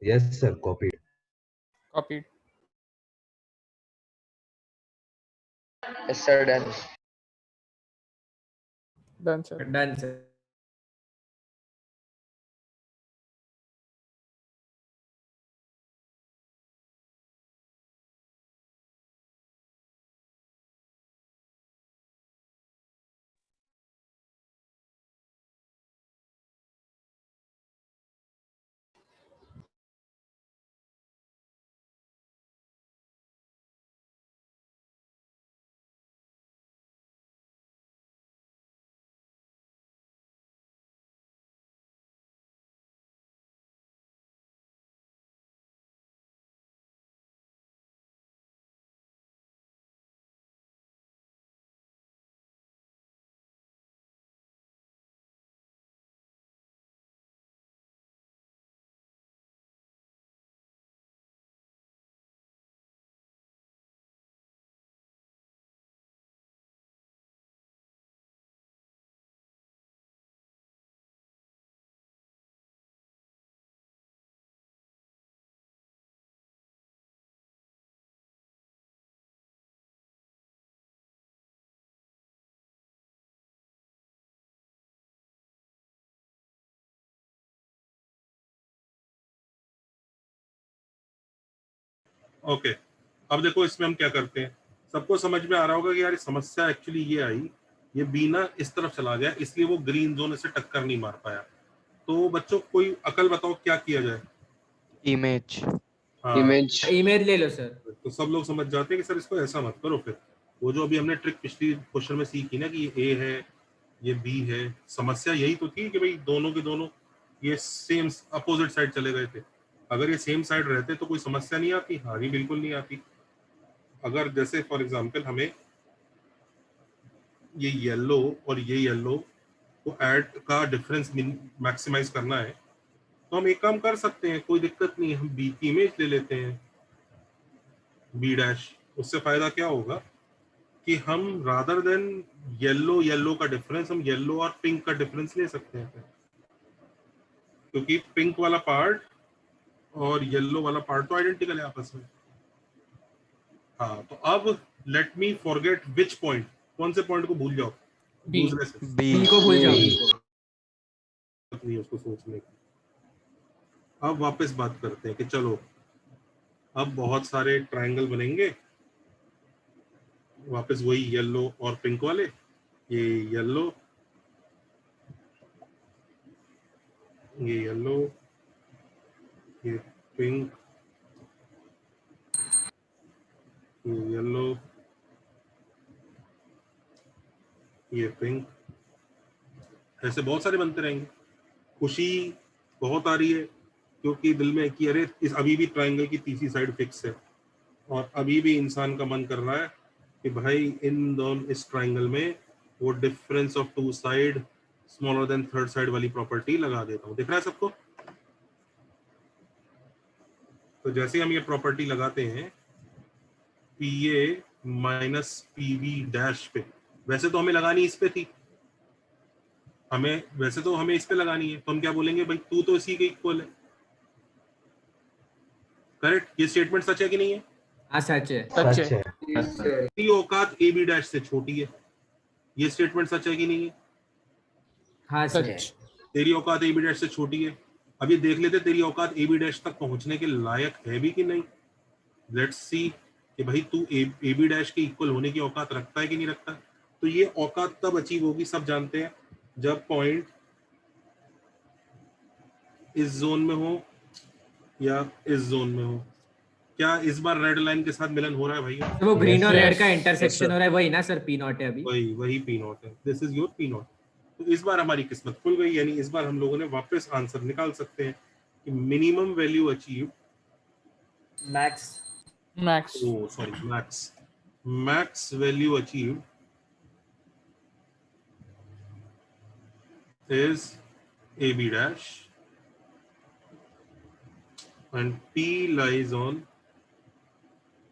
Yes sir, copied. Copied. Yes sir, done. Done sir. Done sir. Okay, अब देखो इसमें हम क्या करते हैं, सबको समझ में आ रहा होगा कि यार समस्या एक्चुअली ये आई, ये बी ना इस तरफ चला गया, इसलिए वो ग्रीन जोन से टक्कर नहीं मार पाया। तो बच्चों कोई अकल बताओ क्या किया जाए? इमेज। हाँ, इमेज ले लो सर। तो सब लोग समझ जाते हैं कि सर इसको ऐसा मत करो। फिर वो जो अभी हमने ट्रिक पिछली क्वेश्चन में सीखी ना कि ये ए है ये बी है, समस्या यही तो थी कि भाई दोनों के दोनों ये सेम अपोजिट साइड चले गए थे। अगर ये सेम साइड रहते तो कोई समस्या नहीं आती। हाँ, ये बिल्कुल नहीं आती। अगर जैसे फॉर एग्जांपल हमें ये येलो और ये येलो को ऐड का डिफरेंस मैक्सिमाइज करना है तो हम एक काम कर सकते हैं, कोई दिक्कत नहीं है, हम बी की इमेज ले लेते हैं, बी डैश। उससे फायदा क्या होगा कि हम रादर देन येलो येलो का डिफरेंस हम येलो और पिंक का डिफरेंस ले सकते हैं, क्योंकि पिंक वाला पार्ट और येलो वाला पार्ट तो आइडेंटिकल है आपस में। हाँ, तो अब let me forget which point, कौन से पॉइंट को भूल जाओ? दूसरे से बी को भूल जाओ। नहीं उसको सोचने की। अब वापस बात करते हैं कि चलो अब बहुत सारे ट्रायंगल बनेंगे, वापस वही येलो और पिंक वाले, ये येलो ये पिंक, ये येलो ये पिंक, ऐसे बहुत सारे बनते रहेंगे। खुशी बहुत आ रही है क्योंकि दिल में कि अरे इस अभी भी ट्रायंगल की तीसरी साइड फिक्स है और अभी भी इंसान का मन कर रहा है कि भाई इन दोनों इस ट्रायंगल में वो difference of two side smaller than third side वाली प्रॉपर्टी लगा देता हूँ। दिख रहा है सबको? तो जैसे हम ये प्रॉपर्टी लगाते हैं PA माइनस PB डैश पे, वैसे तो हमें लगानी इस पे थी, वैसे तो हमें इस पे लगानी है, तो हम क्या बोलेंगे भाई तू तो इसी के इक्वल है। करेक्ट? ये स्टेटमेंट सच है कि नहीं है? हाँ सच है। सच है। तेरी औकात AB डैश से छोटी है, ये स्टेटमेंट सच है कि नहीं है? हाँ सच। तेरी औकात AB डैश से छोटी है। अब ये देख लेते तेरी औकात AB डैश तक पहुंचने के लायक है भी कि नहीं। लेट्स सी कि भाई तू AB डैश के इक्वल होने की औकात रखता है कि नहीं रखता। तो ये औकात तब अचीव होगी, सब जानते हैं, जब पॉइंट इस जोन में हो या इस जोन में हो। क्या इस बार रेड लाइन के साथ मिलन हो रहा है भैया? वो ग्रीन और रेड का इंटरसेक्शन हो रहा है, वही ना सर P नॉट है अभी। वही P नॉट है। This is your P naught. तो इस बार हमारी किस्मत खुल गई, यानी इस बार हम लोगों ने वापस आंसर निकाल सकते हैं कि minimum value achieve max value achieve is AB dash and P lies on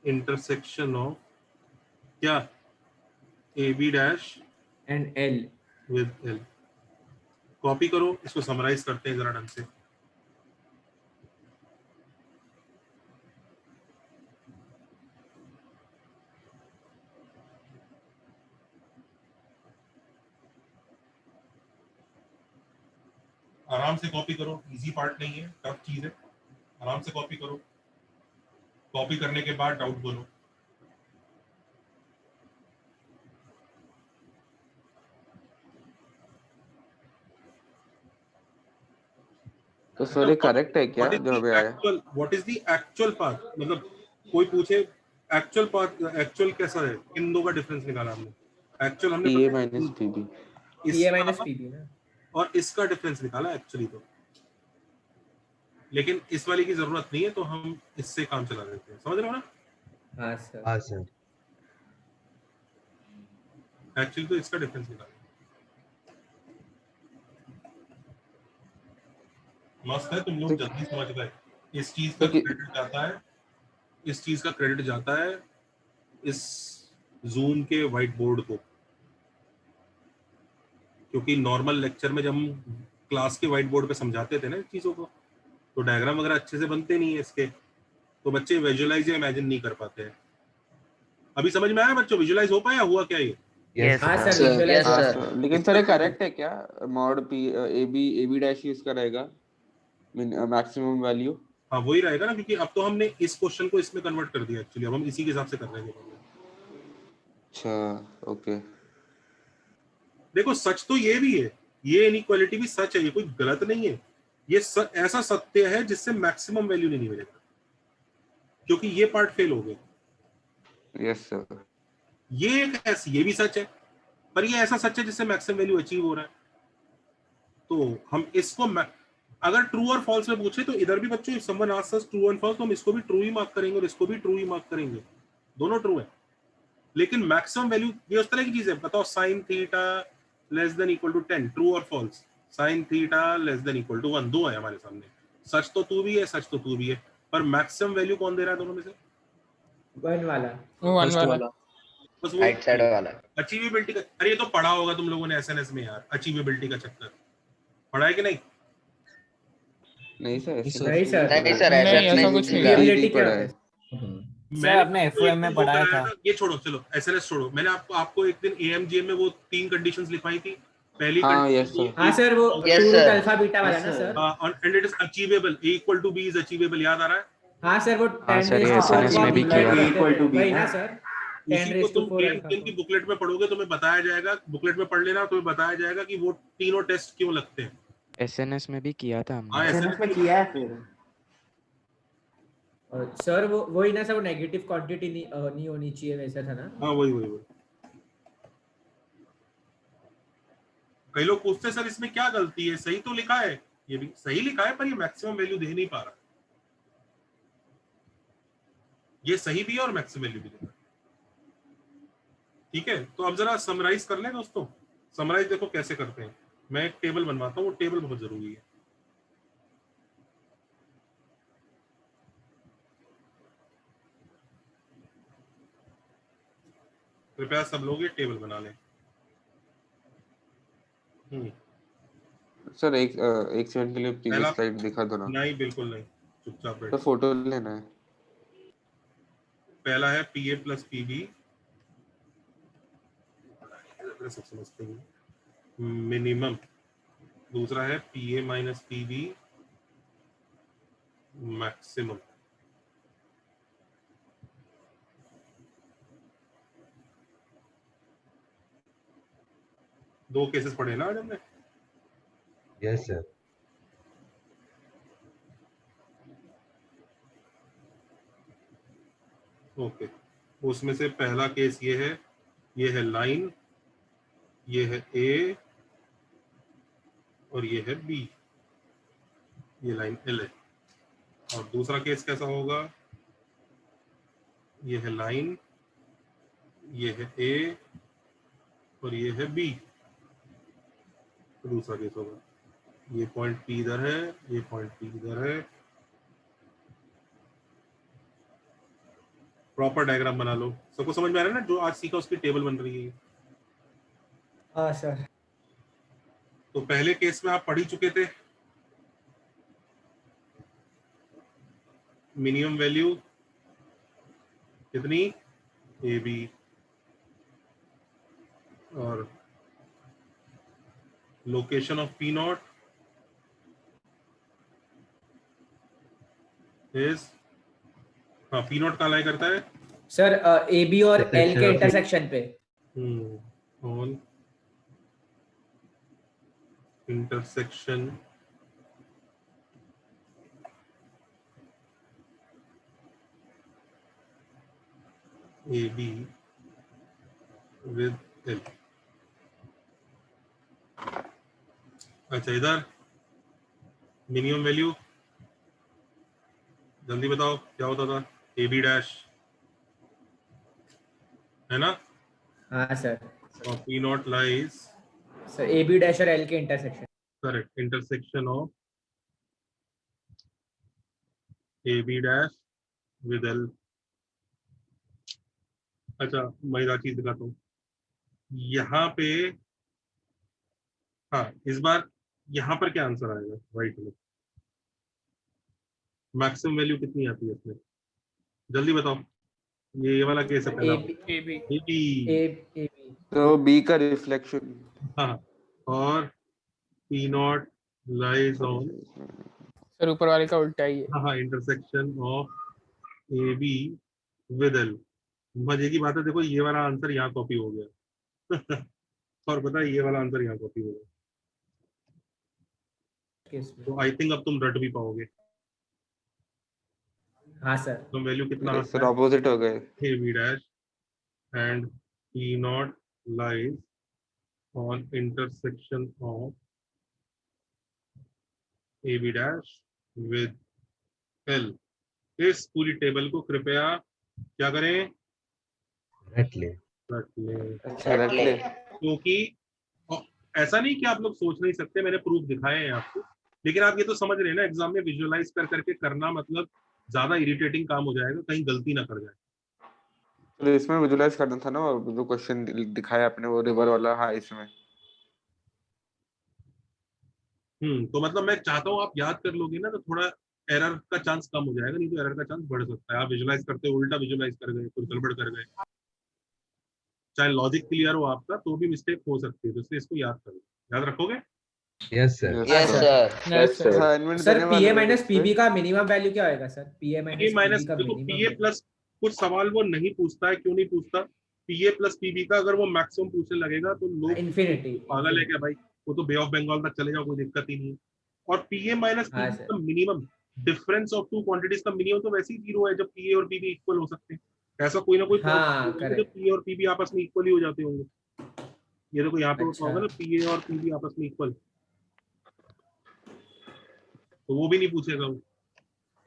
intersection of क्या? AB dash and L with L। Copy करो, इसको समराइज करते हैं जरा ढंग से। आराम से कॉपी करो, इजी पार्ट नहीं है, टफ चीज है, आराम से कॉपी करो। कॉपी करने के बाद डाउट बोलो। तो सर ये करेक्ट है क्या जो अभी आया? What is the actual path? मतलब कोई पूछे एक्चुअल पाथ, एक्चुअल कैसा है? इन दो का डिफरेंस निकाला हमने। एक्चुअल हमने PA minus PB, PA minus PB ना, और इसका डिफरेंस निकाला एक्चुअली तो, लेकिन इस वाली की जरूरत नहीं है तो हम इससे काम चला देते हैं। समझ रहे हो ना? हाँ सर। हाँ सर। एक्चुअली तो इसका डिफरेंस निकाला। मस्त है, तुम लोग जल्दी समझ गए। इस चीज का क्रेडिट जाता है, इस चीज का क्रेडिट जाता है इस जूम के व्हाइट बोर्ड को, क्योंकि नॉर्मल लेक्चर में जब हम क्लास के व्हाइट बोर्ड पे समझाते थे ना चीजों को, तो डायग्राम वगैरह अच्छे से बनते नहीं है इसके, तो बच्चे विजुअलाइज या इमेजिन नहीं कर पाते हैं। अभी समझ में आया बच्चों? विजुअलाइज हो पाया हुआ क्या ये? लेकिन सर ये करेक्ट है क्या? मॉड P AB डैश ही इसका रहेगा मैक्सिमम वैल्यू? हाँ वही रहेगा ना, क्योंकि अब तो हमने इस क्वेश्चन को इसमें कन्वर्ट कर दिया एक्चुअली, अब हम इसी के हिसाब से कर रहे हैं। अच्छा ओके। देखो सच तो ये भी है, ये इनइक्वालिटी भी सच है, ये कोई गलत नहीं है, ये ऐसा सत्य है जिससे मैक्सिमम वैल्यू नहीं मिलेगा, क्योंकि ये पार्ट फेल हो गया। Yes sir. ये एक ऐसी, ये भी सच है, पर ये ऐसा सच है जिससे मैक्सिमम वैल्यू अचीव हो रहा है। तो हम इसको अगर ट्रू और फॉल्स में पूछे तो इधर भी बच्चों if someone asks us true and false तो हम इसको भी ट्रू ही मार्क करेंगे और इसको भी ट्रू ही मार्क करेंगे, दोनों ट्रू है। लेकिन मैक्सिमम वैल्यू ये उस तरह की चीज है, बताओ sin थीटा less than equal to 10, true और फॉल्स। sin थीटा लेस देन इक्वल टू 1, दो है हमारे सामने, सच तो तू भी है, सच तो तू भी है, पर मैक्सिमम वैल्यू कौन दे रहा है दोनों में से? 1 वाला, वन वाला, बस वो राइट साइड वाला। अचीवेबिलिटी का, अरे ये तो पढ़ा होगा तुम लोगों ने एसएनएस में यार, अचीवेबिलिटी का चक्कर पढ़ा है कि नहीं? नहीं सर नहीं सर, नहीं सर, नहीं ऐसा कुछ नहीं है। Ability क्या पढ़ा होता है? है? सर आपने एफओएम में पढ़ाया था। ये छोड़ो, चलो एसएनएस छोड़ो, मैंने आपको एक दिन एएमजीएम में वो 3 कंडीशंस लिखवाई थी। पहली हाँ यस सर। हाँ सर, वो Yes, true sir. Alpha beta वाला ना sir? And it is achievable, A equal to B is achievable, याद आ रहा है? हाँ सर, वो हाँ 10 सर, ये एसएनएस में भी किया था। वही ना सर, 10 उसी को raised to तुम 4 एएमजीएम की बुकलेट में पढ़ोगे, तुम्हें बताया जाएगा, बुकलेट में पढ़ लेना, तुम्हें बताया जाएगा कि वो तीनों टेस्ट क्यों लगते हैं। एसएनएस में भी किया था हमने। हाँ एसएनएस में किया है फिर। सर वो वही ना सर, वो नेगेटिव क्वांटिटी नहीं होनी चाहिए, वैसा था ना? हाँ वही। कई लोग पूछते हैं सर इसमें क्या गलती है, सही तो लिखा है, ये भी सही लिखा है, पर ये मैक्सिमम वैल्यू दे नहीं पा रहा। ये सही भी है और मैक्सिमम वैल्यू भी दे रहा है। ठीक है, तो अब जरा समराइज कर लें दोस्तों। समराइज देखो कैसे करते हैं, मैं एक टेबल बनवाता हूँ, वो टेबल बहुत जरूरी है। कृपया सब लोग ये टेबल बना लें। सर एक सेकंड के लिए प्रीवियस स्लाइड दिखा दो ना। नहीं बिल्कुल नहीं, चुपचाप बैठो। तो फोटो लेना है। पहला है पीए प्लस पीबी, सब समझते हैं, मिनिमम। दूसरा है पीए माइनस पीबी मैक्सिमम। दो केसेस पढ़े ना आज हमने? Yes sir. ओके, उसमें से पहला केस ये है लाइन, ये है ए और ये है बी, ये लाइन एल है। और दूसरा केस कैसा होगा? ये है लाइन, ये है ए और ये है बी। दूसरा केस होगा ये पॉइंट पी इधर है, ये पॉइंट पी इधर है। प्रॉपर डायग्राम बना लो। सबको समझ में आ रहा है ना, जो आज सीखा उसकी टेबल बन रही है। हाँ सर। तो पहले केस में आप पढ़ ही चुके थे, मिनिमम वैल्यू कितनी, ए बी, और location of P not is, हाँ पी नॉट कहाँ लाई करता है सर? ए बी और एल के इंटरसेक्शन पे। On intersection A be with L. अच्छा इधर मिनिमम वैल्यू जल्दी बताओ क्या होता था? ए बी डैश है ना? हाँ सर। और P naught lies sir A B dash और एल के intersection. Correct, intersection of A B dash with L. अच्छा मजेदार चीज दिखाता हूँ यहाँ पे। हाँ इस बार यहाँ पर क्या आंसर आएगा? राइट में मैक्सिमम वैल्यू कितनी आती है इसमें? जल्दी बताओ। ये वाला केस है पहला, ए बी तो बी का रिफ्लेक्शन। हाँ, और P naught lies on. Sir ऊपर वाले का उल्टा ही है। हाँ, intersection of A be with L. मजे की बात है, देखो ये वाला आंसर यहाँ कॉपी हो गया और पता है ये वाला आंसर यहाँ कॉपी हो गया। तो आई थिंक अब तुम रट भी पाओगे। हाँ सर। तो वैल्यू कितना सर ऑपोजिट हो गए। A B dash and P naught lies on intersection of A B dash with L. इस पूरी टेबल को कृपया क्या करें, रट ले। क्योंकि ऐसा नहीं कि आप लोग सोच नहीं सकते, मैंने प्रूफ दिखाए हैं आपको, लेकिन आप ये तो समझ रहे हैं ना, एग्जाम में विजुअलाइज कर करके करना मतलब ज्यादा इरिटेटिंग काम हो जाएगा, कहीं गलती ना कर जाए। तो इसमें विजुअलाइज करना था ना, जो क्वेश्चन दिखाया आपने वो रिवर वाला। हाँ इसमें तो मतलब मैं चाहता हूँ आप याद कर लोगे ना, तो थोड़ा एरर का चांस कम हो जाएगा, नहीं तो एरर का चांस बढ़ सकता है। आप विजुअलाइज करते हो उल्टा विजुअलाइज कर गए, कुछ गड़बड़ कर गए, चाहे लॉजिक क्लियर हो आपका तो भी मिस्टेक हो सकती है, तो इसलिए इसको याद करो। याद रखोगे? Yes sir. Yes sir. Sir PA minus PB का मिनिमम वैल्यू क्या होगा सर? पीए माइनस देखो पीए प्लस कुछ सवाल वो नहीं पूछता है, क्यों नहीं पूछता? पीए प्लस पीबी का अगर वो मैक्सिमम पूछने लगेगा तो लोग इन्फिनिटी पागल है क्या भाई, वो तो बे ऑफ बंगाल तक चले जाओ, कोई दिक्कत ही नहीं है। और पीए माइनस पीबी का minimum difference of two quantities का मिनिमम तो वैसे ही 0 है जब पीए और पीबी इक्वल हो सकते हैं। ऐसा कोई ना कोई जब पीए और पीबी आपस में इक्वल ही हो जाते होंगे। ये देखो यहाँ पे होगा ना पीए और पीबी आपस में इक्वल, तो वो भी नहीं पूछेगा वो।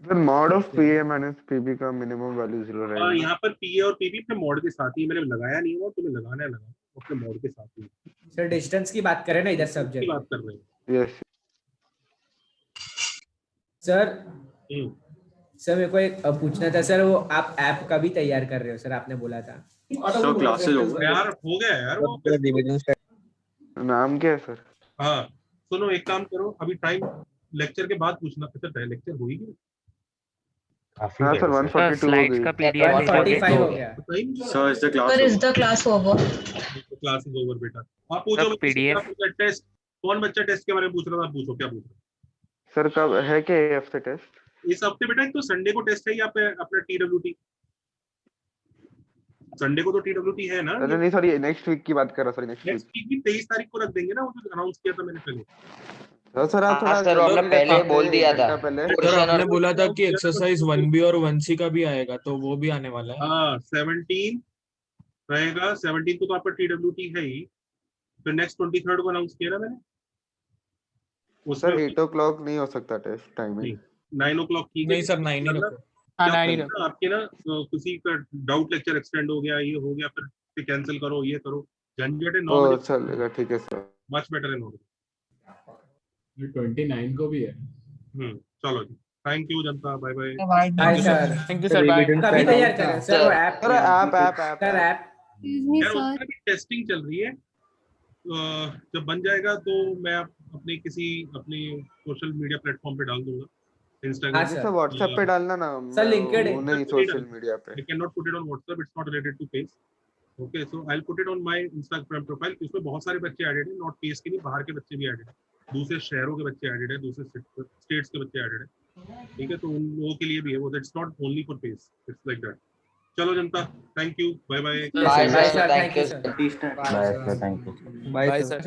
Sir mod of P A minus PB का मिनिमम वैल्यू 0 रहेगा। यहाँ पर पीए और पीबी अपने मॉड के साथ ही, मैंने लगाया नहीं है, तुम्हें लगाना है, अपने मॉड के साथ ही। सर डिस्टेंस की बात करें ना, इधर सब्जेक्ट की बात कर रहे हैं। Yes sir. सर मेरे को एक पूछना था सर, वो आप ऐप का भी तैयार कर रहे हो सर, आपने बोला था। सर क्लासेस यार हो गया यार वो नाम क्या है सर? हाँ सुनो, एक काम करो, अभी टाइम लेक्चर के बाद पूछना। अच्छा लेक्चर हो ही गया? हाँ सर 142 स्लाइड्स का पीडीएफ 145 हो गया। Sir is the class over? Class is over बेटा। आप पूछो पीडीएफ टेस्ट। कौन बच्चा टेस्ट के बारे में पूछ रहा था? आप पूछो, क्या पूछ रहे? सर कब है क्या ये हफ्ते टेस्ट? इस हफ्ते बेटा एक तो संडे को टेस्ट है, यहाँ पे अपना टीडब्ल्यूटी संडे को तो टीडब्ल्यूटी है ना। अरे नहीं सॉरी, नेक्स्ट वीक की बात कर रहा हूं। सॉरी नेक्स्ट वीक भी 23 तारीख को रख देंगे ना, वो जो अनाउंस किया था मैंने पहले। सर आप थोड़ा सर आपने पहले बोल दिया था। सर आपने बोला था कि एक्सरसाइज 1B और 1C का भी आएगा, तो वो भी आने वाला है। हाँ 17 रहेगा, 17 को तो आपका टीडब्ल्यूटी है ही, फिर नेक्स्ट 23 को अनाउंस किया ना मैंने। सर 8 o'clock नहीं हो सकता टेस्ट टाइमिंग? 9 o'clock की नहीं सर 9 ही रखो। आपके ना किसी का डाउट लेक्चर एक्सटेंड हो गया, ये हो गया, फिर कैंसिल करो, ये करो, झंझट है। ओह चलेगा, ठीक है sir. Much better in order. 29 को भी है। चलो जी, थैंक यू जनता, bye bye. Bye sir, thank you sir, bye. कभी तैयार करें सर वो ऐप। सर ऐप टेस्टिंग चल रही है, जब बन जाएगा तो मैं अपने सोशल मीडिया प्लेटफॉर्म पे डाल दूंगा। इंस्टाग्राम पे, व्हाट्सएप पे डालना ना सर, लिंक्डइन नहीं, सोशल मीडिया पे। I cannot put it on WhatsApp, it's not related to PACE. Okay, so I'll put it on my Instagram profile. इसमें बहुत सारे बच्चे ऐडेड हैं, नॉट PACE के नहीं, बाहर के बच्चे भी ऐडेड हैं, दूसरे शहरों के बच्चे ऐडेड हैं, दूसरे स्टेट्स के बच्चे ऐडेड हैं। ठीक है, तो उन लोगों के लिए भी है वो, that's not only for PACE, it's like that. चलो जनता, thank you, bye bye. Bye sir, thank you sir. Bye sir, thank you. Bye sir.